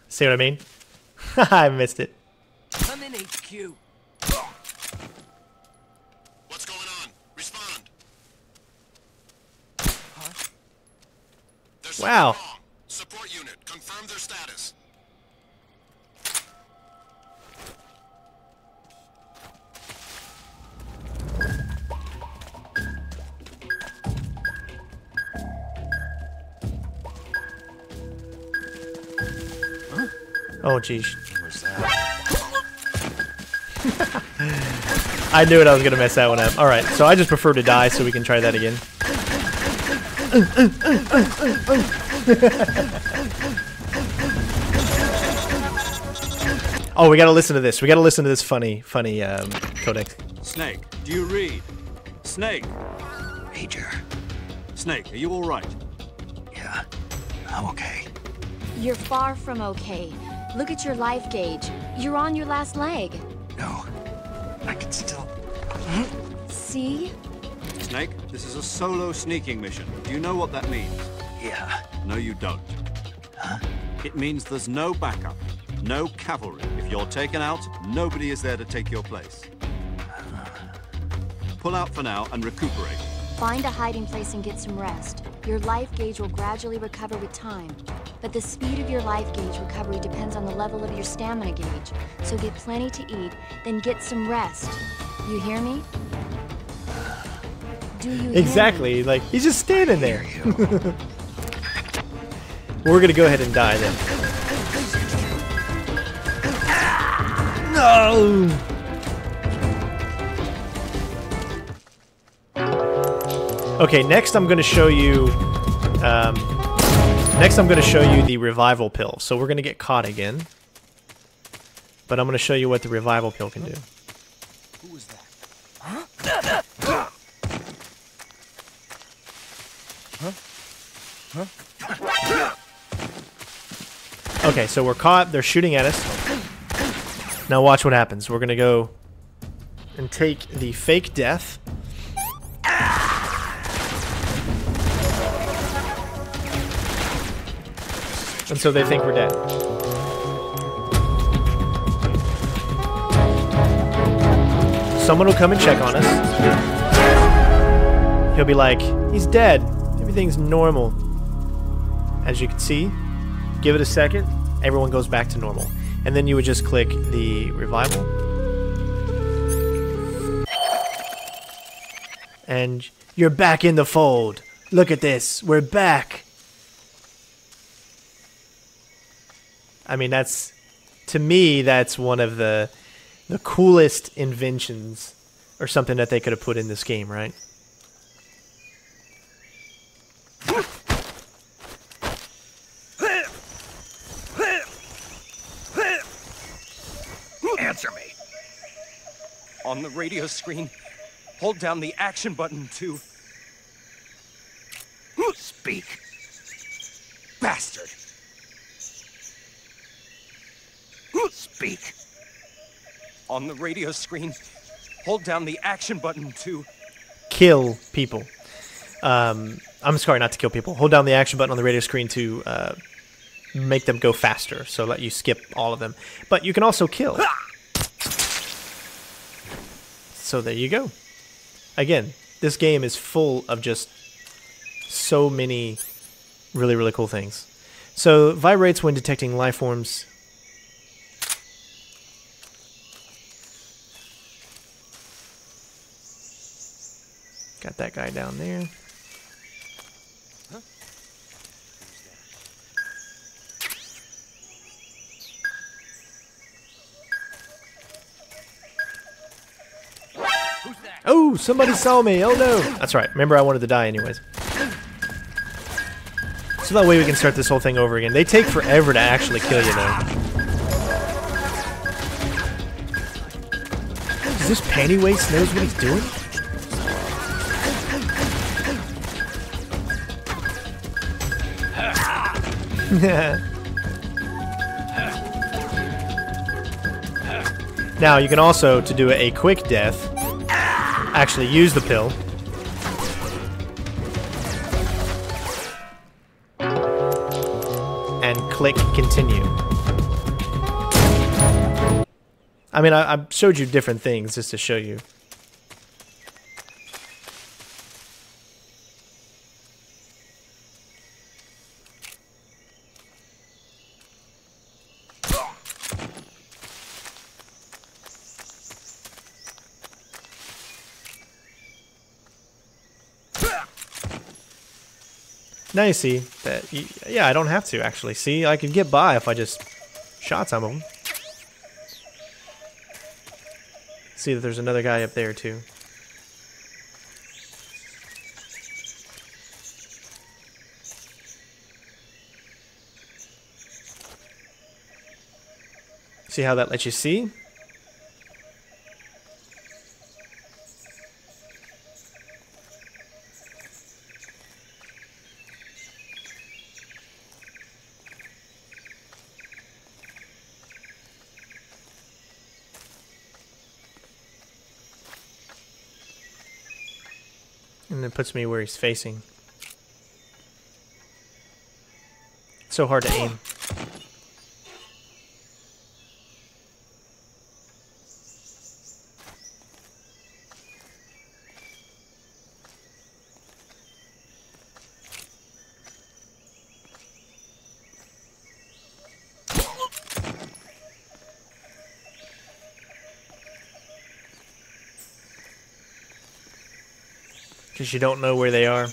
[SPEAKER 1] See what I mean? I missed it.
[SPEAKER 9] I'm in HQ.
[SPEAKER 3] What's going on? Respond.
[SPEAKER 9] Huh?
[SPEAKER 3] There's
[SPEAKER 1] Wow.
[SPEAKER 3] something wrong. Support unit, confirm their status.
[SPEAKER 1] Oh, geez.
[SPEAKER 2] What was that?
[SPEAKER 1] I knew it. I was going to mess that one up. All right, so I just prefer to die so we can try that again. Oh, we got to listen to this. We got to listen to this funny codex.
[SPEAKER 4] Snake, do you read? Snake!
[SPEAKER 2] Major.
[SPEAKER 4] Snake, are you all right?
[SPEAKER 2] Yeah. I'm okay.
[SPEAKER 6] You're far from okay. Look at your life gauge. You're on your last leg.
[SPEAKER 2] No. I can still...
[SPEAKER 6] See?
[SPEAKER 4] Snake, this is a solo sneaking mission. Do you know what that means?
[SPEAKER 2] Yeah.
[SPEAKER 4] No, you don't.
[SPEAKER 2] Huh?
[SPEAKER 4] It means there's no backup, no cavalry. If you're taken out, nobody is there to take your place. Pull out for now and recuperate.
[SPEAKER 6] Find a hiding place and get some rest. Your life gauge will gradually recover with time. But the speed of your life gauge recovery depends on the level of your stamina gauge. So get plenty to eat, then get some rest. You hear me? Do you
[SPEAKER 1] Exactly.
[SPEAKER 6] hear me?
[SPEAKER 1] Like, he's just standing there. We're going to go ahead and die then. No! Okay, next I'm going to show you... next I'm going to show you the revival pill. So we're going to get caught again. But I'm going to show you what the revival pill can do.
[SPEAKER 9] Who was that?
[SPEAKER 1] Okay, so we're caught. They're shooting at us. Now watch what happens. We're going to go and take the fake death. And so they think we're dead. Someone will come and check on us. He'll be like, he's dead. Everything's normal. As you can see, give it a second, everyone goes back to normal. And then you would just click the revival. And you're back in the fold. Look at this. We're back. I mean, that's, to me, that's one of the coolest inventions or something that they could have put in this game, right?
[SPEAKER 9] Answer me. On the radio screen, hold down the action button to... Speak. Bastard. Speak. On the radio screen, hold down the action button to...
[SPEAKER 1] Kill people. I'm sorry, not to kill people. Hold down the action button on the radio screen to make them go faster, so let you skip all of them. But you can also kill. So there you go. Again, this game is full of just so many really, really cool things. So vibrates when detecting life forms. Got that guy down there. No! Somebody saw me! Oh no! That's right. Remember, I wanted to die anyways. So that way we can start this whole thing over again. They take forever to actually kill you, though. Does this panty waist knows what he's doing? Now, you can also, to do a quick death, actually use the pill. And click continue. I mean, I showed you different things just to show you. Now you see that, yeah, I don't have to actually. See, I could get by if I just shot some of them. See that there's another guy up there too. See how that lets you see? And it puts me where he's facing. It's so hard to aim. Because you don't know where they are.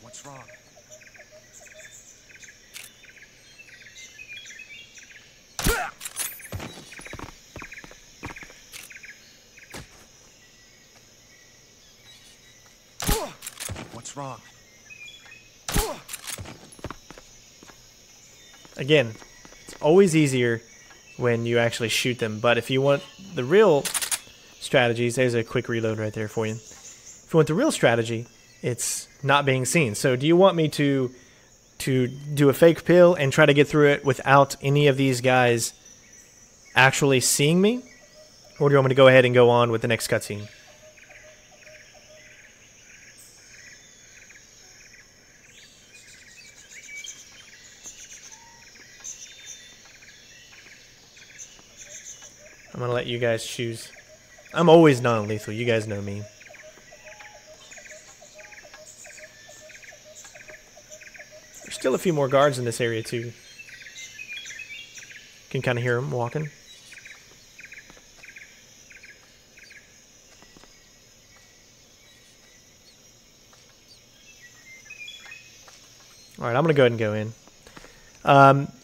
[SPEAKER 8] What's wrong? What's wrong?
[SPEAKER 1] Again, it's always easier when you actually shoot them, but if you want the real strategies, there's a quick reload right there for you. If you want the real strategy, it's not being seen. So do you want me to do a fake pill and try to get through it without any of these guys actually seeing me? Or do you want me to go ahead and go on with the next cutscene? I'm gonna let you guys choose. I'm always non-lethal, you guys know me. There's still a few more guards in this area too. Can kind of hear them walking. Alright, I'm gonna go ahead and go in.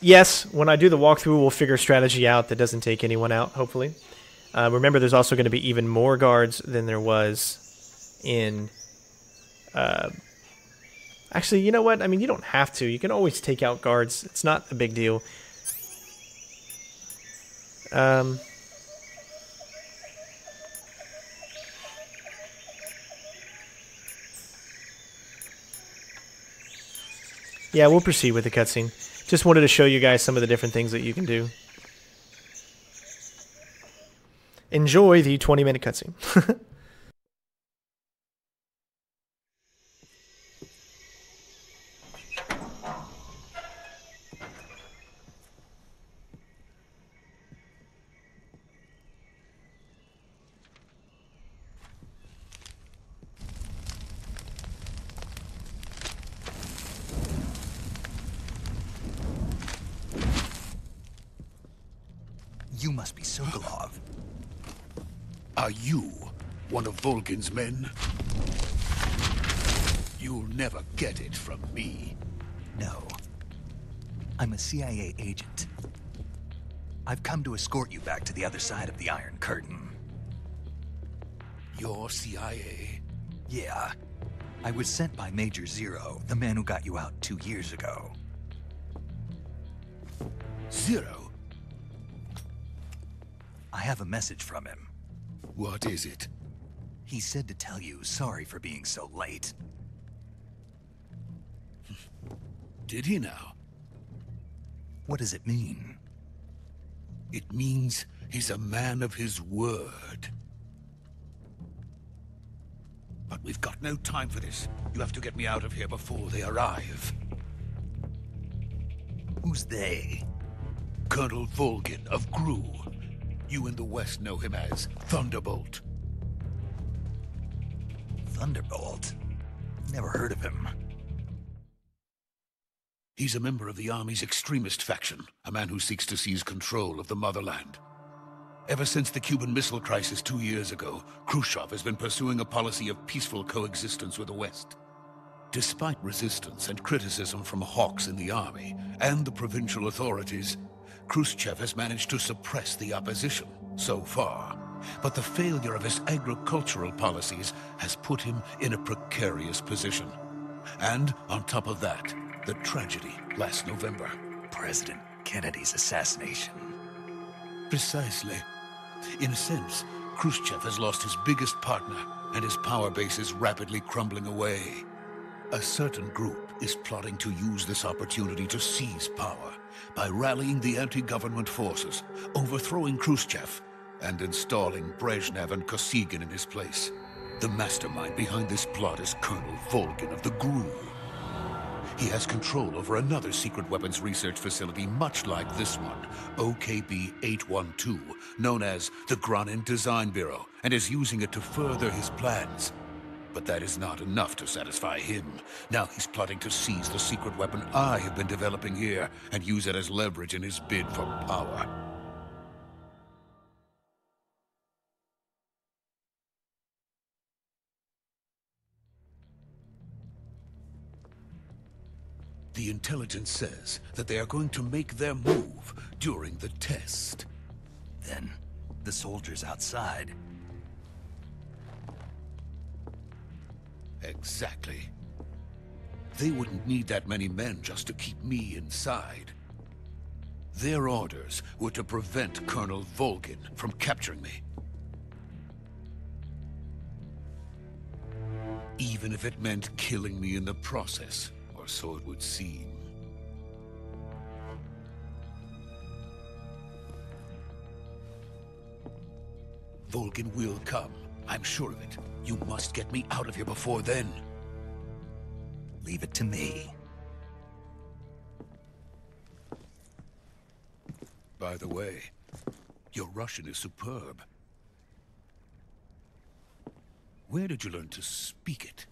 [SPEAKER 1] Yes, when I do the walkthrough, we'll figure a strategy out that doesn't take anyone out, hopefully. Remember, there's also going to be even more guards than there was in... Actually, you know what? I mean, you don't have to. You can always take out guards. It's not a big deal. Yeah, we'll proceed with the cutscene. Just wanted to show you guys some of the different things that you can do. Enjoy the 20-minute cutscene.
[SPEAKER 2] You must be Sokolov.
[SPEAKER 8] Are you one of Volgin's men? You'll never get it from me.
[SPEAKER 2] No. I'm a CIA agent. I've come to escort you back to the other side of the Iron Curtain.
[SPEAKER 8] You're CIA?
[SPEAKER 2] Yeah. I was sent by Major Zero, the man who got you out 2 years ago.
[SPEAKER 8] Zero?
[SPEAKER 2] I have a message from him.
[SPEAKER 8] What is it?
[SPEAKER 2] He said to tell you sorry for being so late.
[SPEAKER 8] Did he now?
[SPEAKER 2] What does it mean?
[SPEAKER 8] It means he's a man of his word. But we've got no time for this. You have to get me out of here before they arrive.
[SPEAKER 2] Who's they?
[SPEAKER 8] Colonel Volgin of GRU. You in the West know him as Thunderbolt.
[SPEAKER 2] Thunderbolt? Never heard of him.
[SPEAKER 8] He's a member of the Army's extremist faction, a man who seeks to seize control of the motherland. Ever since the Cuban Missile Crisis 2 years ago, Khrushchev has been pursuing a policy of peaceful coexistence with the West. Despite resistance and criticism from hawks in the army and the provincial authorities, Khrushchev has managed to suppress the opposition so far. But the failure of his agricultural policies has put him in a precarious position. And on top of that, the tragedy last November.
[SPEAKER 2] President Kennedy's assassination.
[SPEAKER 8] Precisely. In a sense, Khrushchev has lost his biggest partner, and his power base is rapidly crumbling away. A certain group is plotting to use this opportunity to seize power by rallying the anti-government forces, overthrowing Khrushchev, and installing Brezhnev and Kosygin in his place. The mastermind behind this plot is Colonel Volgin of the GRU. He has control over another secret weapons research facility much like this one, OKB-812, known as the Granin Design Bureau, and is using it to further his plans. But that is not enough to satisfy him. Now he's plotting to seize the secret weapon I have been developing here and use it as leverage in his bid for power. The intelligence says that they are going to make their move during the test.
[SPEAKER 2] Then, the soldiers outside.
[SPEAKER 8] Exactly. They wouldn't need that many men just to keep me inside. Their orders were to prevent Colonel Volgin from capturing me. Even if it meant killing me in the process. Or so it would seem. Volgin will come. I'm sure of it. You must get me out of here before then.
[SPEAKER 2] Leave it to me.
[SPEAKER 8] By the way, your Russian is superb. Where did you learn to speak it?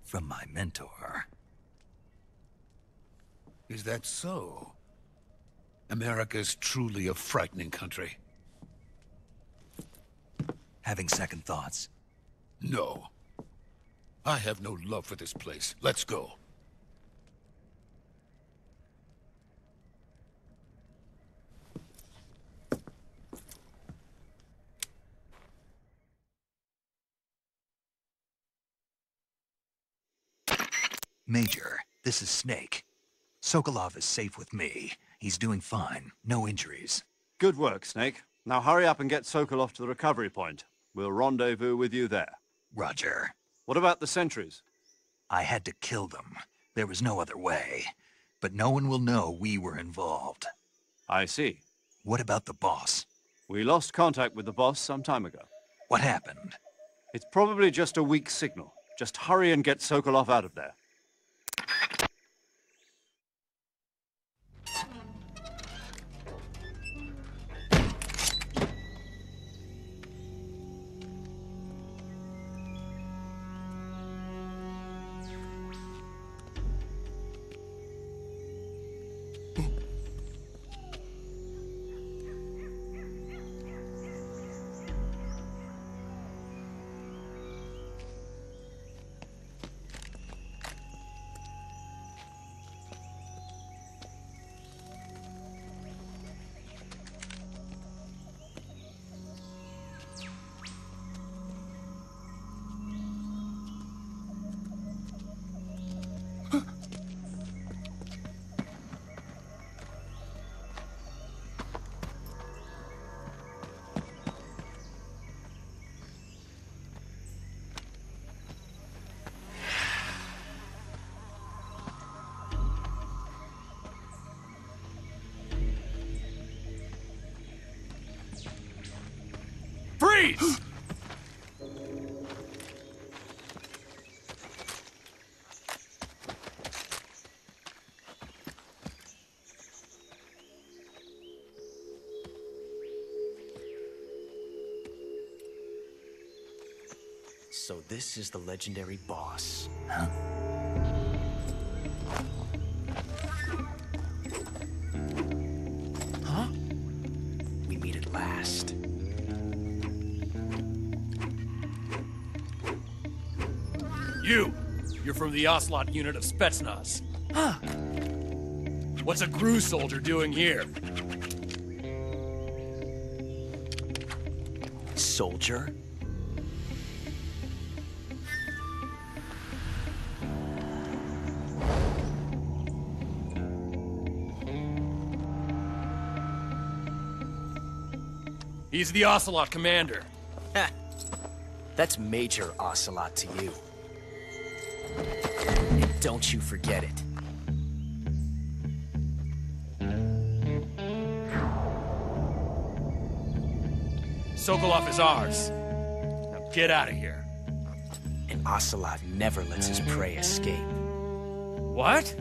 [SPEAKER 2] From my mentor.
[SPEAKER 8] Is that so? America's truly a frightening country.
[SPEAKER 2] Having second thoughts?
[SPEAKER 8] No. I have no love for this place. Let's go.
[SPEAKER 2] Major, this is Snake. Sokolov is safe with me. He's doing fine. No injuries.
[SPEAKER 4] Good work, Snake. Now hurry up and get Sokolov to the recovery point. We'll rendezvous with you there.
[SPEAKER 2] Roger.
[SPEAKER 4] What about the sentries?
[SPEAKER 2] I had to kill them. There was no other way. But no one will know we were involved.
[SPEAKER 4] I see.
[SPEAKER 2] What about the boss?
[SPEAKER 4] We lost contact with the boss some time ago.
[SPEAKER 2] What happened?
[SPEAKER 4] It's probably just a weak signal. Just hurry and get Sokolov out of there.
[SPEAKER 9] Freeze!
[SPEAKER 5] So this is the legendary boss.
[SPEAKER 2] Huh?
[SPEAKER 5] Huh? We meet at last.
[SPEAKER 9] You're from the Ocelot unit of Spetsnaz.
[SPEAKER 5] Huh.
[SPEAKER 9] What's a GRU soldier doing here?
[SPEAKER 5] Soldier?
[SPEAKER 9] He's the Ocelot commander.
[SPEAKER 5] Ha! That's Major Ocelot to you. And don't you forget it.
[SPEAKER 9] Sokolov is ours. Now get out of here.
[SPEAKER 5] And Ocelot never lets his prey escape.
[SPEAKER 9] What?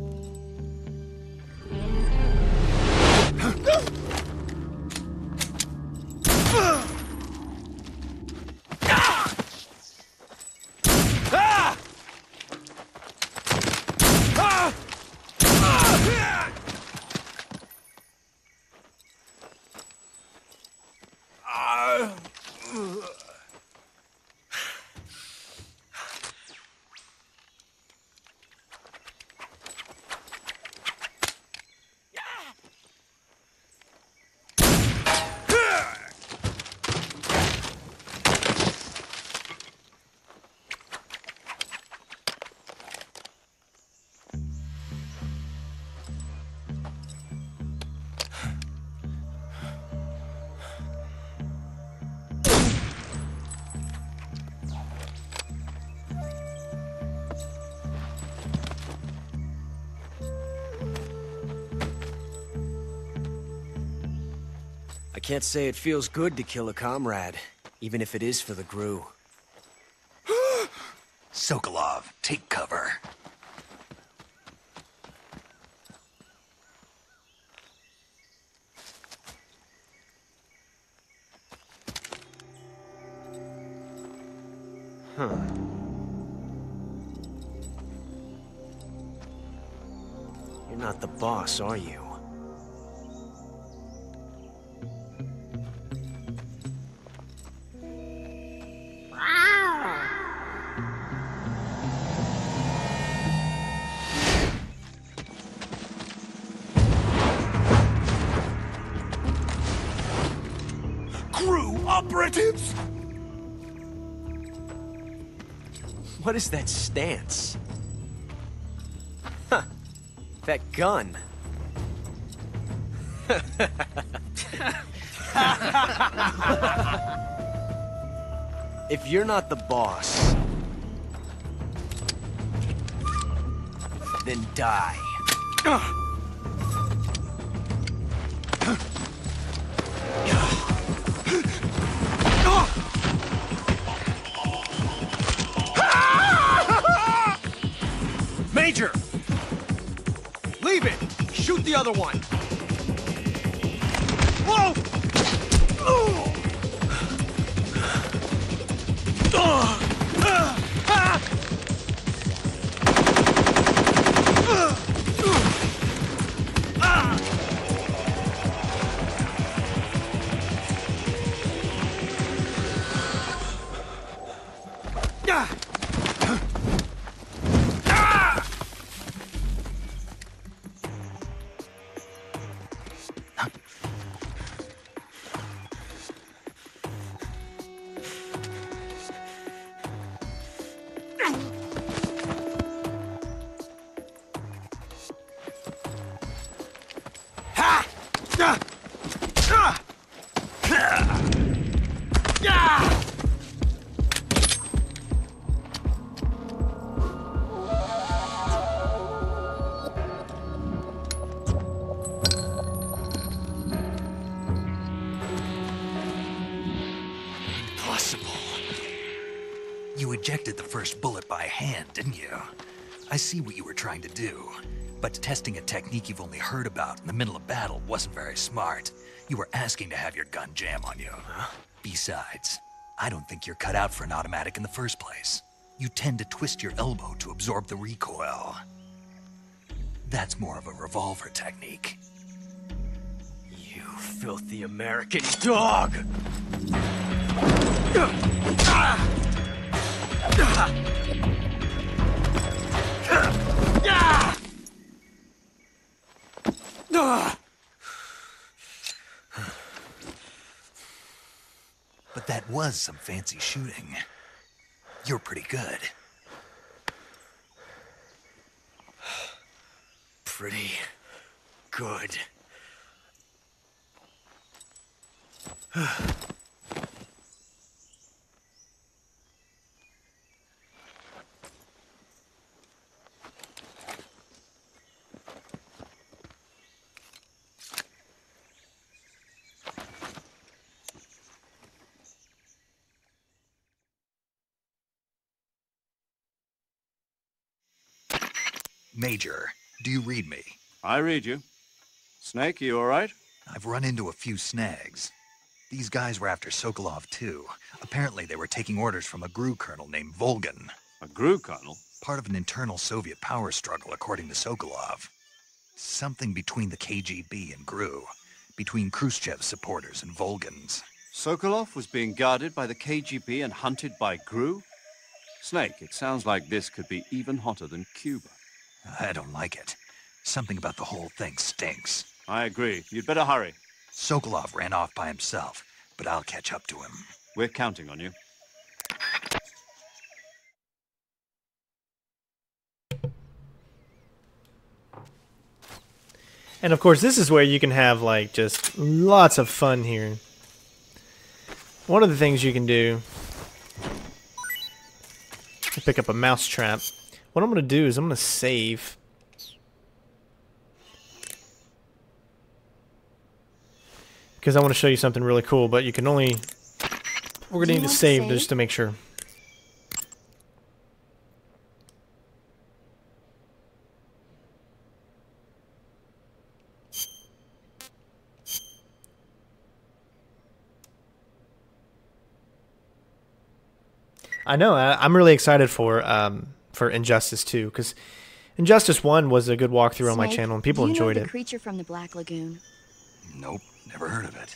[SPEAKER 5] I can't say it feels good to kill a comrade, even if it is for the GRU.
[SPEAKER 2] Sokolov, take cover.
[SPEAKER 5] Huh. You're not the boss, are you?
[SPEAKER 2] GRU operatives!
[SPEAKER 5] What is that stance? Huh. That gun. If you're not the boss, then die.
[SPEAKER 10] Major! Leave it! Shoot the other one! Whoa!
[SPEAKER 2] You ejected the first bullet by hand, didn't you? I see what you were trying to do. But testing a technique you've only heard about in the middle of battle wasn't very smart. You were asking to have your gun jam on you. Besides, I don't think you're cut out for an automatic in the first place. You tend to twist your elbow to absorb the recoil. That's more of a revolver technique.
[SPEAKER 10] You filthy American dog!
[SPEAKER 2] But that was some fancy shooting. You're pretty good.
[SPEAKER 10] Pretty good.
[SPEAKER 2] Major, do you read me?
[SPEAKER 4] I read you. Snake, you all right?
[SPEAKER 2] I've run into a few snags. These guys were after Sokolov too. Apparently they were taking orders from a GRU colonel named Volgan.
[SPEAKER 4] A GRU colonel?
[SPEAKER 2] Part of an internal Soviet power struggle, according to Sokolov. Something between the KGB and GRU. Between Khrushchev's supporters and Volgan's.
[SPEAKER 4] Sokolov was being guarded by the KGB and hunted by GRU? Snake, it sounds like this could be even hotter than Cuba.
[SPEAKER 2] I don't like it. Something about the whole thing stinks.
[SPEAKER 4] I agree. You'd better hurry.
[SPEAKER 2] Sokolov ran off by himself, but I'll catch up to him.
[SPEAKER 4] We're counting on you.
[SPEAKER 1] And of course, this is where you can have like just lots of fun here. One of the things you can do is pick up a mouse trap. What I'm going to do is I'm going to save. Because I want to show you something really cool, but you can only... We're going to need to save just to make sure. I know, I'm really excited for Injustice 2, because Injustice 1 was a good walkthrough on my channel, and people enjoyed it.
[SPEAKER 6] Do you know the creature from the Black Lagoon?
[SPEAKER 2] Nope, never heard of it.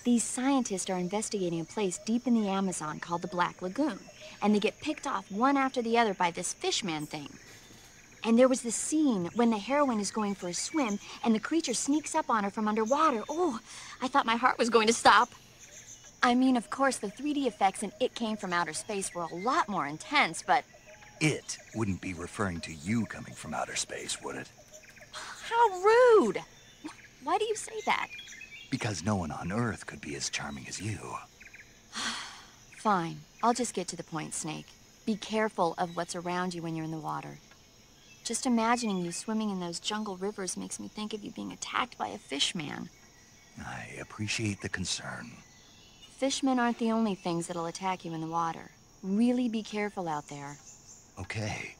[SPEAKER 6] These scientists are investigating a place deep in the Amazon called the Black Lagoon, and they get picked off one after the other by this fishman thing. And there was this scene when the heroine is going for a swim, and the creature sneaks up on her from underwater. Oh, I thought my heart was going to stop. I mean, of course, the 3D effects in It Came from Outer Space were a lot more intense, but...
[SPEAKER 2] It wouldn't be referring to you coming from outer space, would it?
[SPEAKER 6] How rude! Why do you say that?
[SPEAKER 2] Because no one on Earth could be as charming as you.
[SPEAKER 6] Fine. I'll just get to the point, Snake. Be careful of what's around you when you're in the water. Just imagining you swimming in those jungle rivers makes me think of you being attacked by a fishman.
[SPEAKER 2] I appreciate the concern.
[SPEAKER 6] Fishmen aren't the only things that'll attack you in the water. Really be careful out there.
[SPEAKER 2] Okay.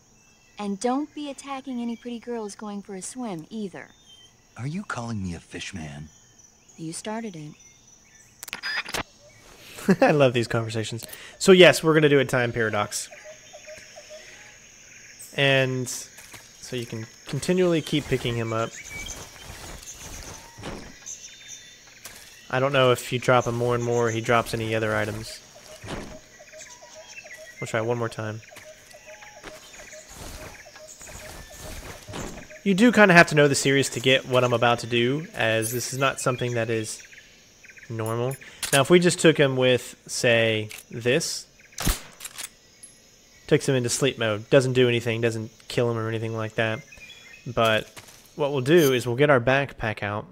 [SPEAKER 1] And don't be attacking any pretty girls going for a swim, either.
[SPEAKER 2] Are you calling me a fishman?
[SPEAKER 1] You started it. I love these conversations. So yes, we're going to do a time paradox. And so you can continually keep picking him up. I don't know if you drop him more and more, he drops any other items. We'll try one more time. You do kind of have to know the series to get what I'm about to do, as this is not something that is normal. Now, if we just took him with, say, this, takes him into sleep mode, doesn't do anything, doesn't kill him or anything like that. But what we'll do is we'll get our backpack out,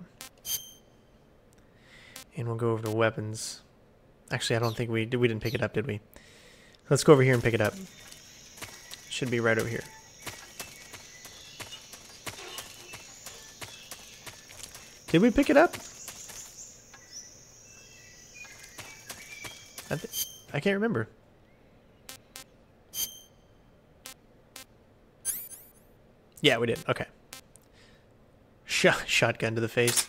[SPEAKER 1] and we'll go over to weapons. Actually, I don't think we didn't pick it up, did we? Let's go over here and pick it up. Should be right over here. Did we pick it up? I can't remember. Yeah, we did. Okay. Shotgun to the face.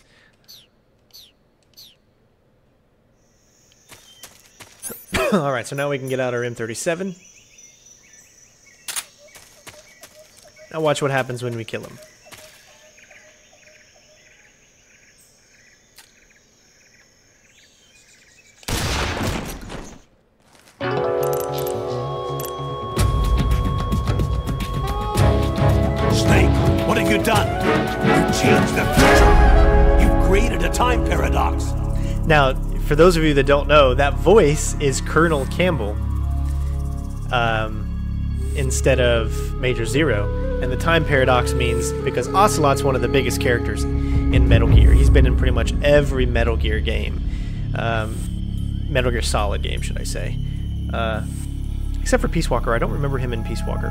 [SPEAKER 1] Alright, so now we can get out our M37. Now watch what happens when we kill him.
[SPEAKER 11] Snake, what have you done? You changed the future. You've created a time paradox.
[SPEAKER 1] Now, for those of you that don't know, that voice is Colonel Campbell instead of Major Zero. And the time paradox means because Ocelot's one of the biggest characters in Metal Gear. He's been in pretty much every Metal Gear game. Metal Gear Solid game, should I say. Except for Peace Walker. I don't remember him in Peace Walker.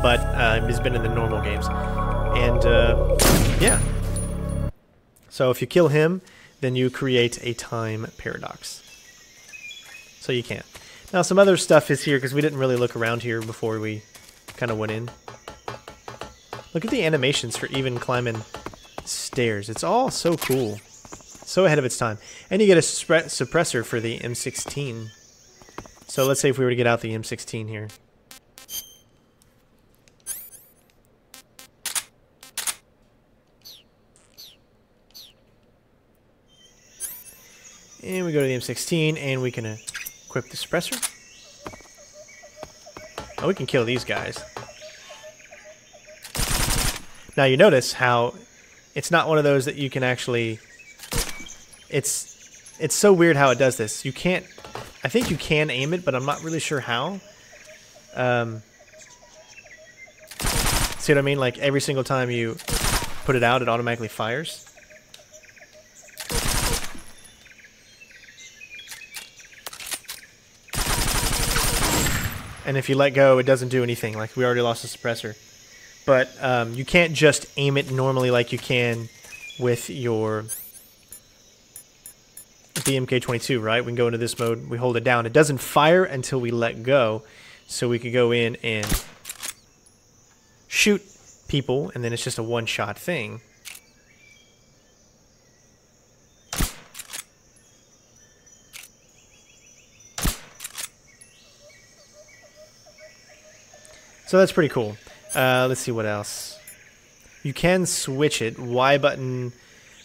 [SPEAKER 1] But he's been in the normal games. And, yeah. So if you kill him, then you create a time paradox. So you can't. Now some other stuff is here because we didn't really look around here before we kind of went in. Look at the animations for even climbing stairs. It's all so cool. So ahead of its time. And you get a suppressor for the M16. So let's say if we were to get out the M16 here. And we go to the M16, and we can equip the suppressor. Oh, we can kill these guys. Now you notice how it's not one of those that you can actually... It's so weird how it does this. You can't... I think you can aim it, but I'm not really sure how. See what I mean? Like, every single time you put it out, it automatically fires. And if you let go, it doesn't do anything. Like, we already lost the suppressor. But you can't just aim it normally like you can with your... the MK22, right? We can go into this mode. We hold it down. It doesn't fire until we let go. So we could go in and shoot people, and then it's just a one-shot thing. So that's pretty cool. Let's see what else. You can switch it. Y button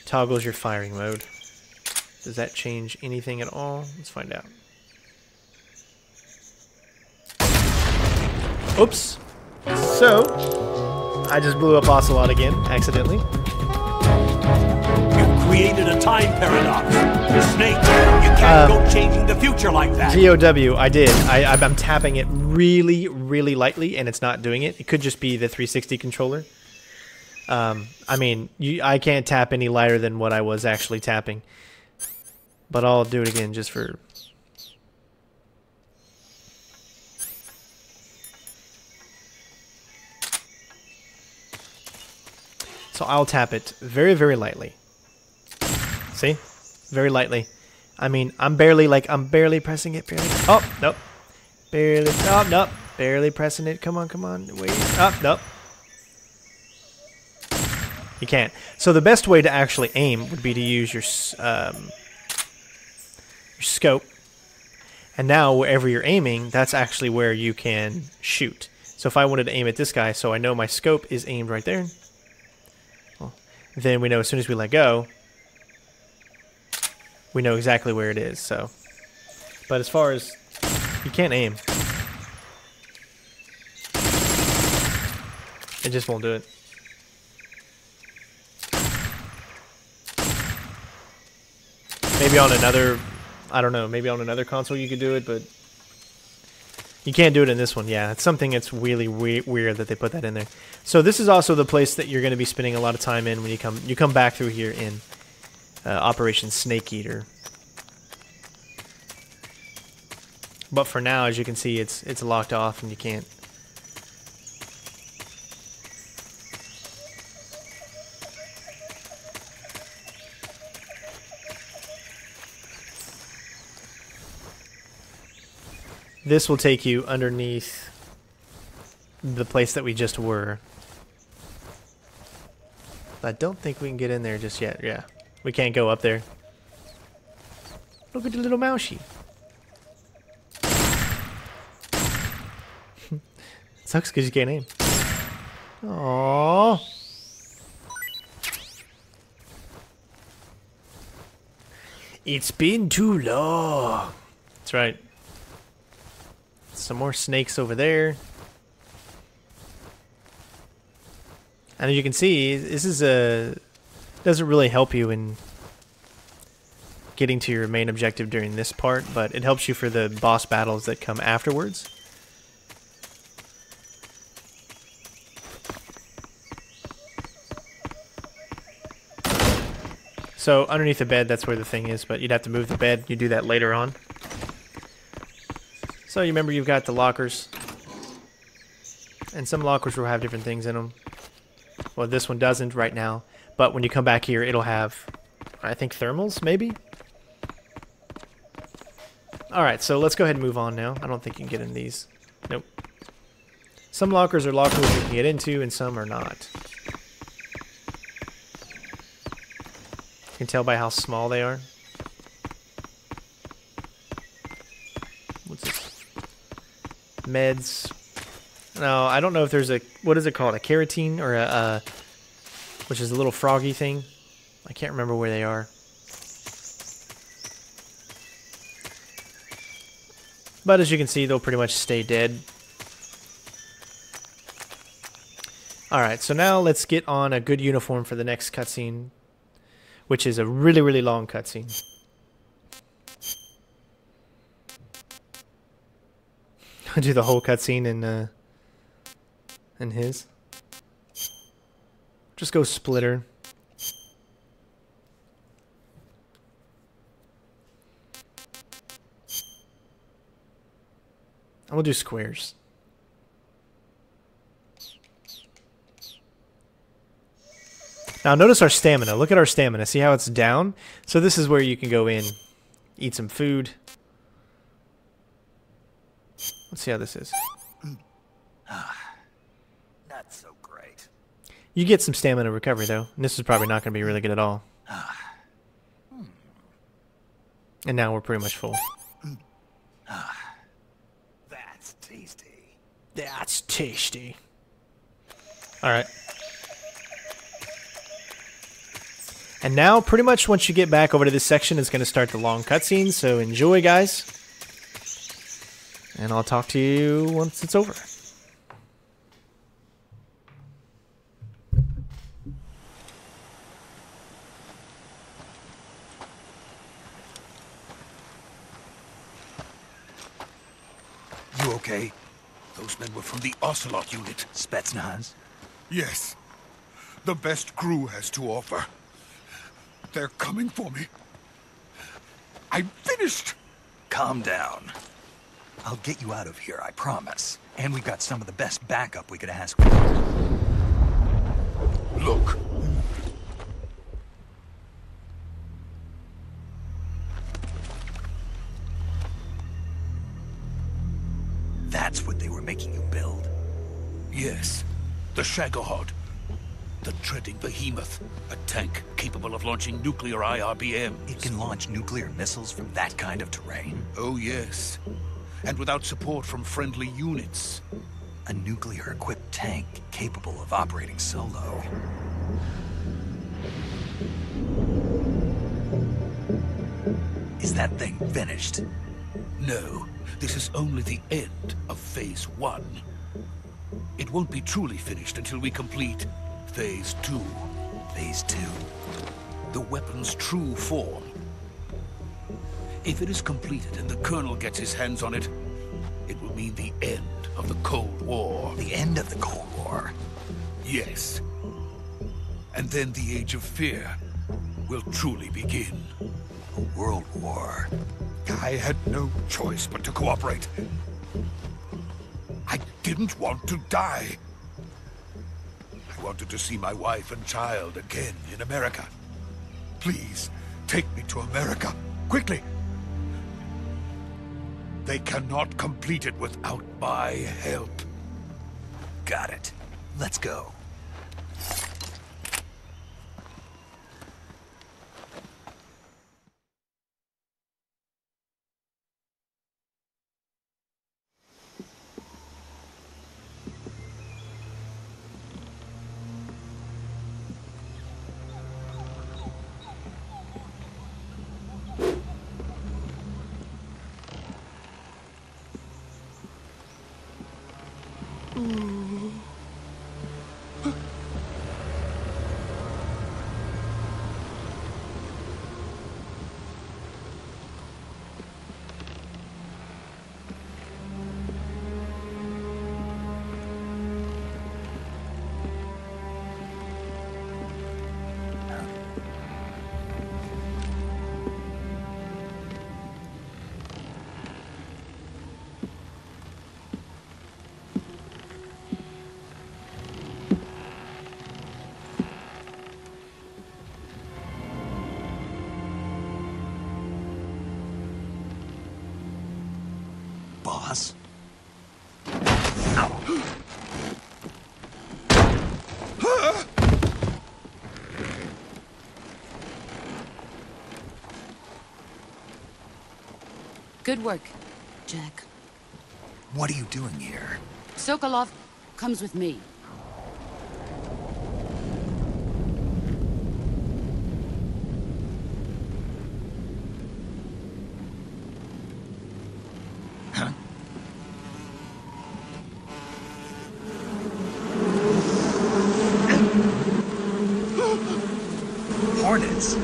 [SPEAKER 1] toggles your firing mode. Does that change anything at all? Let's find out. Oops. So, I just blew up Ocelot again, accidentally.
[SPEAKER 11] You've created a time paradox. Snake, you can't go changing the future like that.
[SPEAKER 1] GOW, I did. I'm tapping it really, really lightly, and it's not doing it. It could just be the 360 controller. I mean, I can't tap any lighter than what I was actually tapping. But I'll do it again just for... So I'll tap it very, very lightly. See? Very lightly. I mean, I'm barely pressing it. Barely. Oh, nope. Barely. Oh, nope. Barely pressing it. Come on, come on. Wait. Oh, nope. You can't. So the best way to actually aim would be to use your scope. And now, wherever you're aiming, that's actually where you can shoot. So if I wanted to aim at this guy, so I know my scope is aimed right there. Well, then we know as soon as we let go, we know exactly where it is. So, but as far as you can't aim, it just won't do it. Maybe on another, I don't know, maybe on another console you could do it, but you can't do it in this one. Yeah, it's something that's really weird that they put that in there. So this is also the place that you're going to be spending a lot of time in when you come back through here in Operation Snake Eater. But for now, as you can see, it's locked off and you can't. This will take you underneath the place that we just were. I don't think we can get in there just yet. Yeah, we can't go up there. Look at the little mousey. Sucks because you can't aim. Aww. It's been too long. That's right. Some more snakes over there. And as you can see, this is doesn't really help you in getting to your main objective during this part, but it helps you for the boss battles that come afterwards. So underneath the bed, that's where the thing is, but you'd have to move the bed. You do that later on. So you remember you've got the lockers. And some lockers will have different things in them. Well, this one doesn't right now. But when you come back here, it'll have, I think, thermals, maybe? Alright, so let's go ahead and move on now. I don't think you can get in these. Nope. Some lockers are lockers you can get into, and some are not. You can tell by how small they are. What's this? Meds. No, I don't know if there's a... What is it called? A carotene? Or a... which is a little froggy thing. I can't remember where they are. But as you can see, they'll pretty much stay dead. Alright, so now let's get on a good uniform for the next cutscene. Which is a really, really long cutscene. I'll do the whole cutscene in his. Just go splitter. And we'll do squares. Now notice our stamina. Look at our stamina. See how it's down? So this is where you can go in, eat some food. Let's see how this is.
[SPEAKER 2] Not so great.
[SPEAKER 1] You get some stamina recovery though. And this is probably not going to be really good at all. And now we're pretty much full.
[SPEAKER 2] That's tasty.
[SPEAKER 1] That's tasty. Alright. And now, pretty much once you get back over to this section, it's going to start the long cutscene, so enjoy, guys. And I'll talk to you once it's over.
[SPEAKER 8] You okay? Those men were from the Ocelot unit.
[SPEAKER 2] Spetsnaz?
[SPEAKER 8] Yes. The best crew has to offer. They're coming for me. I'm finished!
[SPEAKER 2] Calm down. I'll get you out of here, I promise. And we've got some of the best backup we could ask for.
[SPEAKER 8] Look.
[SPEAKER 2] That's what they were making you build?
[SPEAKER 8] Yes. The Shagohod. The treading behemoth. A tank capable of launching nuclear IRBMs.
[SPEAKER 2] It can launch nuclear missiles from that kind of terrain?
[SPEAKER 8] Oh, yes. And without support from friendly units.
[SPEAKER 2] A nuclear-equipped tank capable of operating solo. Is that thing finished?
[SPEAKER 8] No. This is only the end of Phase 1. It won't be truly finished until we complete Phase 2.
[SPEAKER 2] Phase 2?
[SPEAKER 8] The weapon's true form. If it is completed and the Colonel gets his hands on it, it will mean the end of the Cold War.
[SPEAKER 2] The end of the Cold War?
[SPEAKER 8] Yes. And then the Age of Fear will truly begin.
[SPEAKER 2] A world war?
[SPEAKER 8] I had no choice but to cooperate. I didn't want to die. I wanted to see my wife and child again in America. Please, take me to America, quickly. They cannot complete it without my help.
[SPEAKER 2] Got it. Let's go. Boss?
[SPEAKER 7] Good work, Jack.
[SPEAKER 2] What are you doing here?
[SPEAKER 7] Sokolov comes with me.
[SPEAKER 2] Hornets!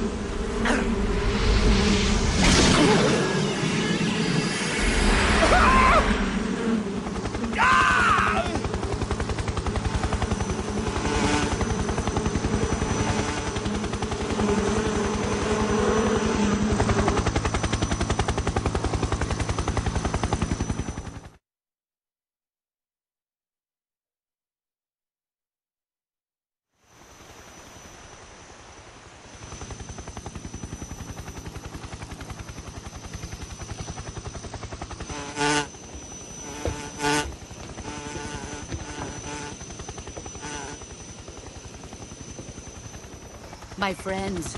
[SPEAKER 7] My friends,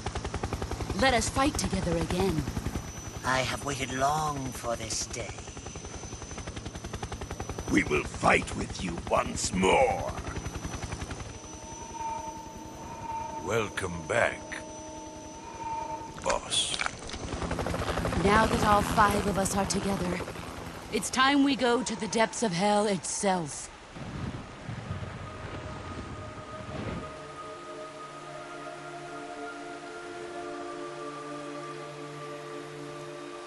[SPEAKER 7] let us fight together again.
[SPEAKER 10] I have waited long for this day.
[SPEAKER 11] We will fight with you once more.
[SPEAKER 8] Welcome back, boss.
[SPEAKER 7] Now that all 5 of us are together, it's time we go to the depths of hell itself.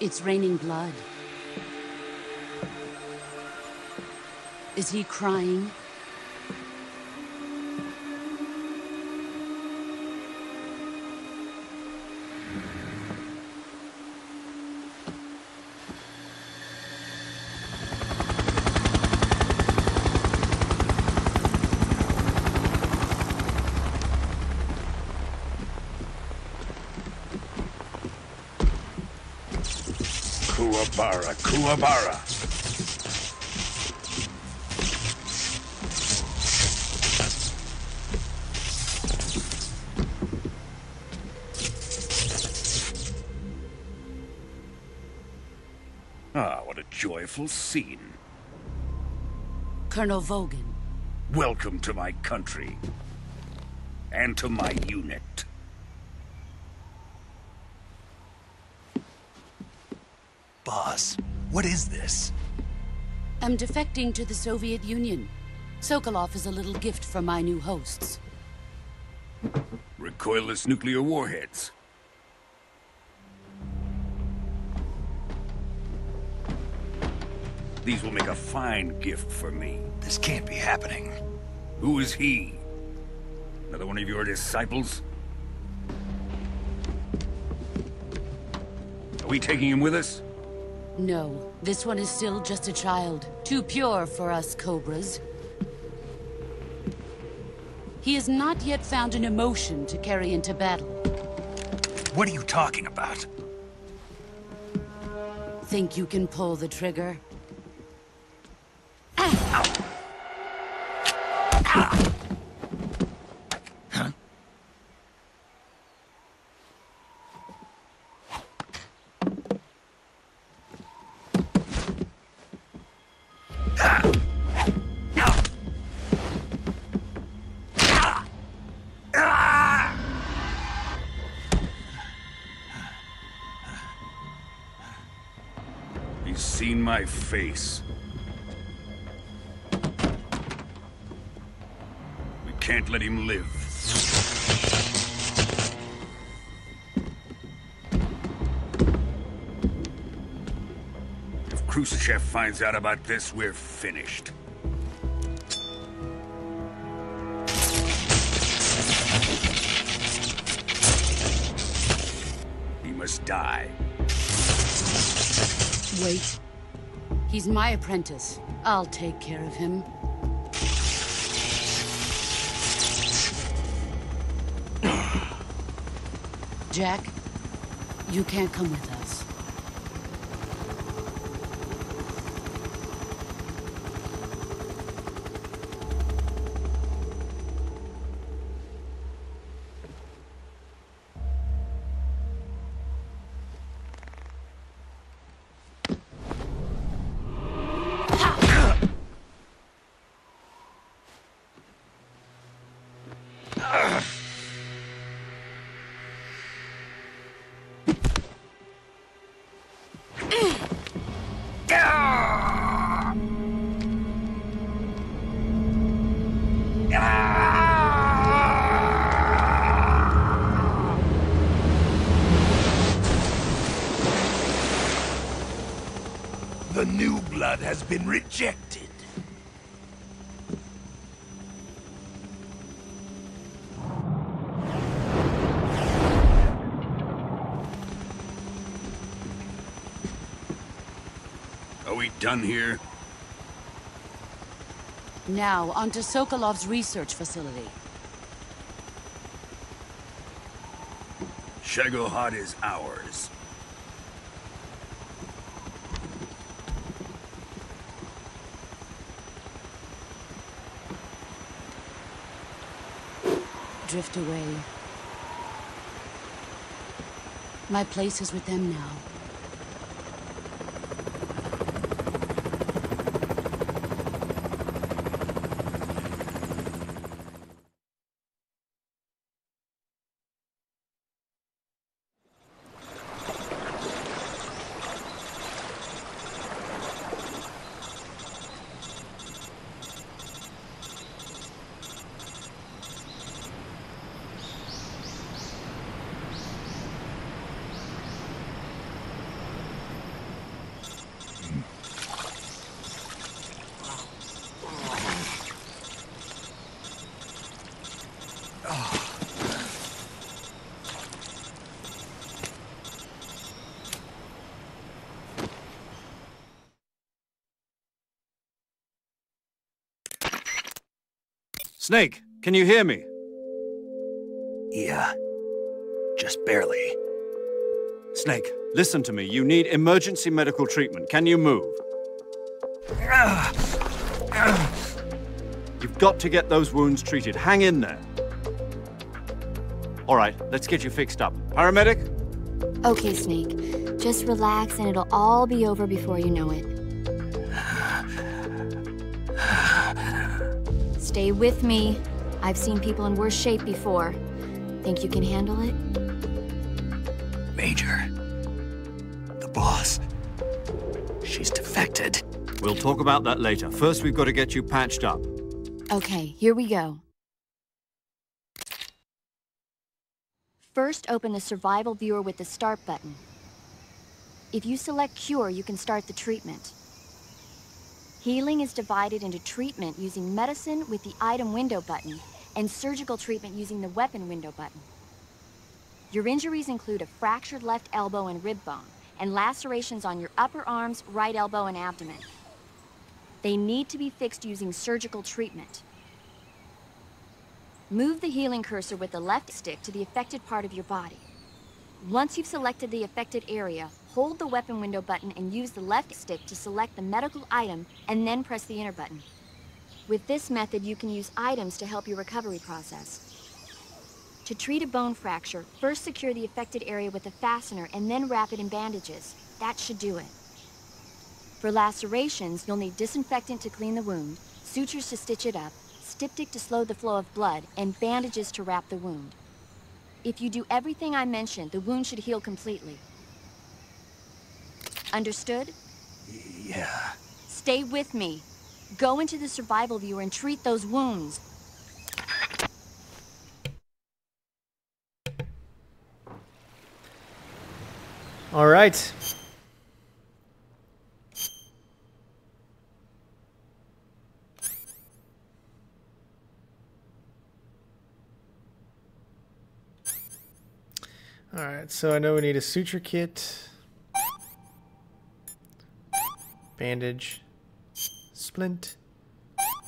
[SPEAKER 7] It's raining blood. Is he crying?
[SPEAKER 11] Kuwabara, Kuwabara. Ah, what a joyful scene.
[SPEAKER 7] Colonel Vogan.
[SPEAKER 11] Welcome to my country. And to my unit.
[SPEAKER 2] Boss, what is this?
[SPEAKER 7] I'm defecting to the Soviet Union. Sokolov is a little gift for my new hosts.
[SPEAKER 11] Recoilless nuclear warheads. These will make a fine gift for me.
[SPEAKER 2] This can't be happening.
[SPEAKER 11] Who is he? Another one of your disciples? Are we taking him with us?
[SPEAKER 7] No, this one is still just a child. Too pure for us Cobras. He has not yet found an emotion to carry into battle.
[SPEAKER 2] What are you talking about?
[SPEAKER 7] Think you can pull the trigger?
[SPEAKER 2] Huh?
[SPEAKER 11] He's seen my face.
[SPEAKER 8] can't let him live. If Khrushchev finds out about this, we're finished. He must die.
[SPEAKER 7] Wait. He's my apprentice. I'll take care of him. Jack, you can't come with us.
[SPEAKER 11] The new blood has been rejected.
[SPEAKER 8] Are we done here?
[SPEAKER 7] Now, on to Sokolov's research facility.
[SPEAKER 8] Shagohod is ours.
[SPEAKER 7] Drift away. My place is with them now.
[SPEAKER 4] Snake, can you hear me?
[SPEAKER 2] Yeah. Just barely.
[SPEAKER 4] Snake, listen to me. You need emergency medical treatment. Can you move? You've got to get those wounds treated. Hang in there. All right, let's get you fixed up. Paramedic?
[SPEAKER 6] Okay, Snake. Just relax and it'll all be over before you know it. Stay with me. I've seen people in worse shape before. Think you can handle it?
[SPEAKER 2] Major. The boss. She's defected.
[SPEAKER 4] We'll talk about that later. First, we've got to get you patched up.
[SPEAKER 6] Okay, here we go. First, open the survival viewer with the start button. If you select cure, you can start the treatment. Healing is divided into treatment using medicine with the item window button and surgical treatment using the weapon window button. Your injuries include a fractured left elbow and rib bone and lacerations on your upper arms, right elbow, and abdomen. They need to be fixed using surgical treatment. Move the healing cursor with the left stick to the affected part of your body. Once you've selected the affected area, hold the weapon window button and use the left stick to select the medical item and then press the enter button. With this method, you can use items to help your recovery process. To treat a bone fracture, first secure the affected area with a fastener and then wrap it in bandages. That should do it. For lacerations, you'll need disinfectant to clean the wound, sutures to stitch it up, styptic to slow the flow of blood, and bandages to wrap the wound. If you do everything I mentioned, the wound should heal completely. Understood?
[SPEAKER 2] Yeah.
[SPEAKER 6] Stay with me. Go into the survival viewer and treat those wounds.
[SPEAKER 1] All right. All right, so I know we need a suture kit, bandage, splint,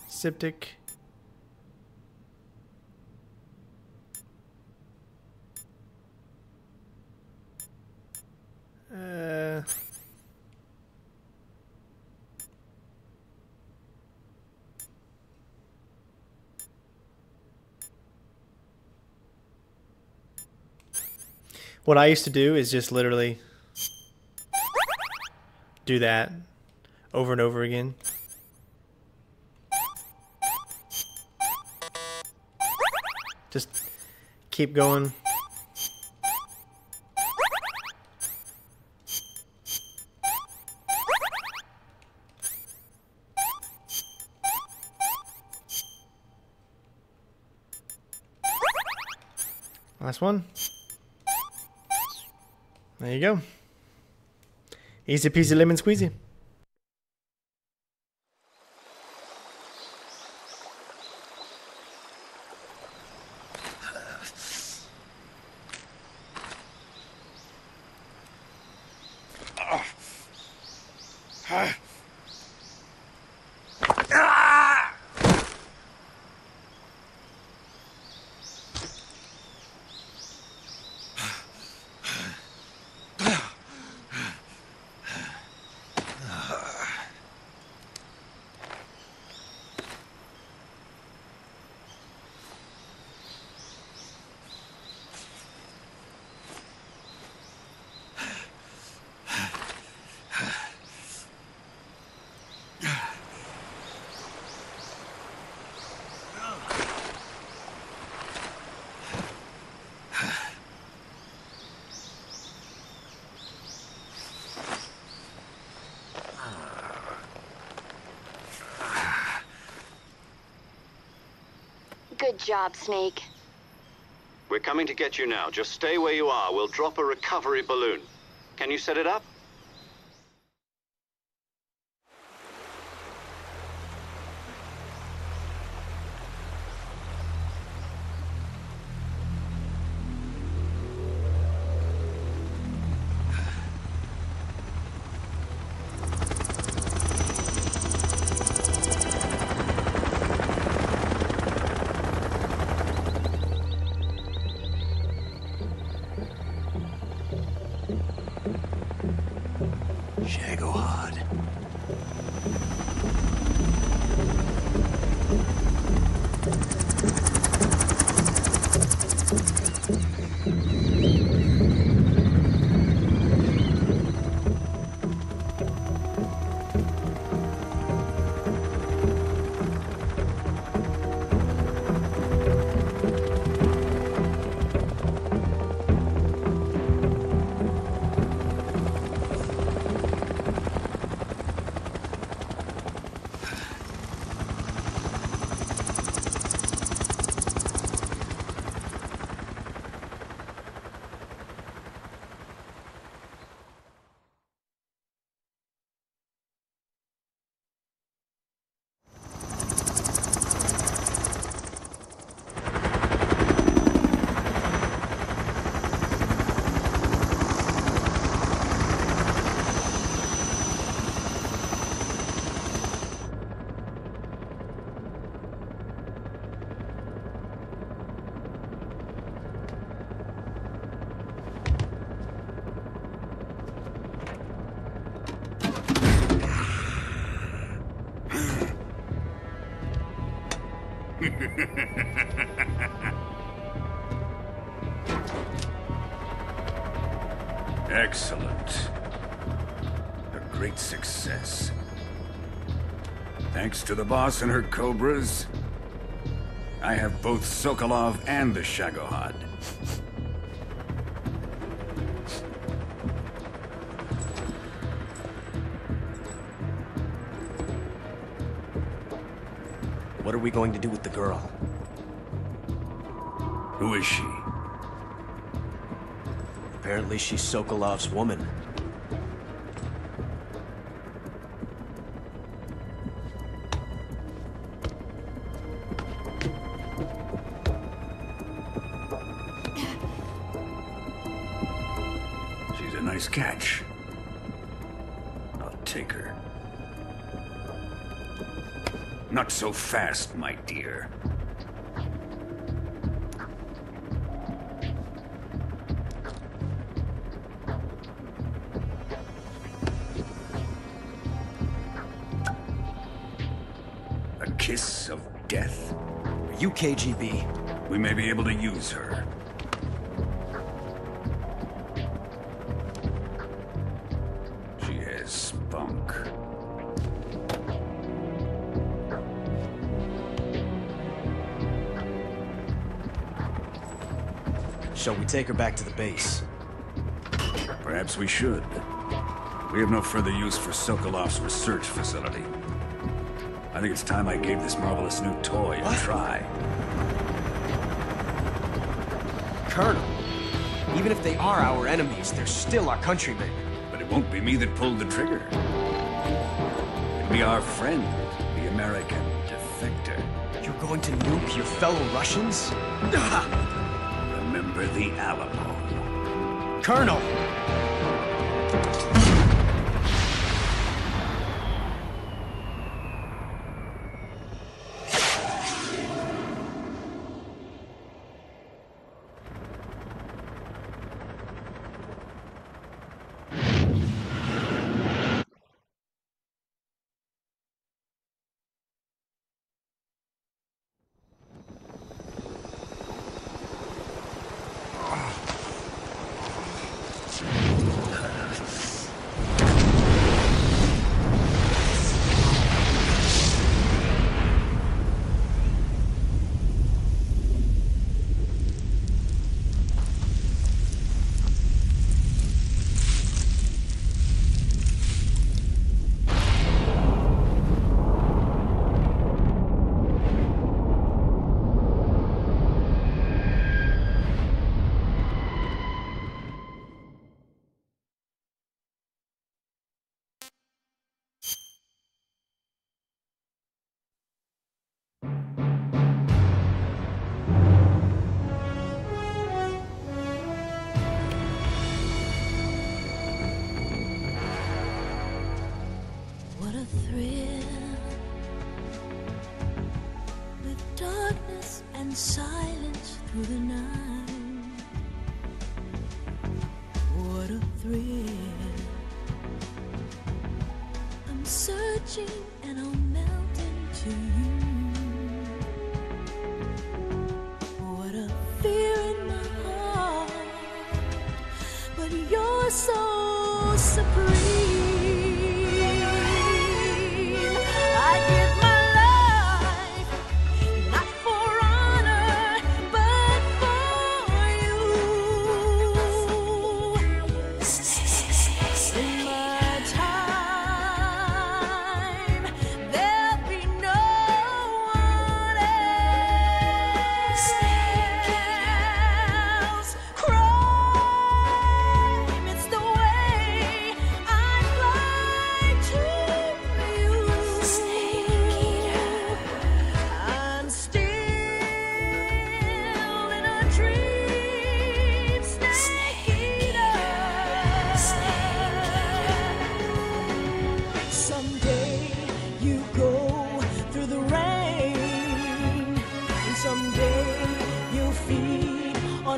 [SPEAKER 1] septic. What I used to do is just literally do that over and over again. Just keep going. Last one. There you go. Easy peasy lemon squeezy.
[SPEAKER 6] Good job, Snake.
[SPEAKER 3] We're coming to get you now. Just stay where you are. We'll drop a recovery balloon. Can you set it up?
[SPEAKER 8] Excellent. A great success. Thanks to the boss and her cobras, I have both Sokolov and the Shagohod.
[SPEAKER 9] What are we going to do with the girl?
[SPEAKER 8] Who is she?
[SPEAKER 9] Apparently she's Sokolov's woman.
[SPEAKER 12] Nice catch. I'll take her. Not so fast, my dear. A kiss of death?
[SPEAKER 5] Are you KGB?
[SPEAKER 12] We may be able to use her. She has spunk.
[SPEAKER 5] Shall we take her back to the base?
[SPEAKER 12] Perhaps we should. We have no further use for Sokolov's research facility. I think it's time I gave this marvelous new toy a try.
[SPEAKER 5] Colonel, even if they are our enemies, they're still our countrymen.
[SPEAKER 12] But it won't be me that pulled the trigger. It'll be our friend, the American defector.
[SPEAKER 5] You're going to nuke your fellow Russians?
[SPEAKER 12] Remember the Alamo.
[SPEAKER 5] Colonel!
[SPEAKER 13] Silence through the night. What a thrill. I'm searching and I'll melt into you. What a fear in my heart, but you're so supreme. I give my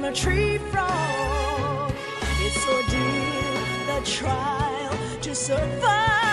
[SPEAKER 13] a tree frog. It's ordeal, the trial to survive.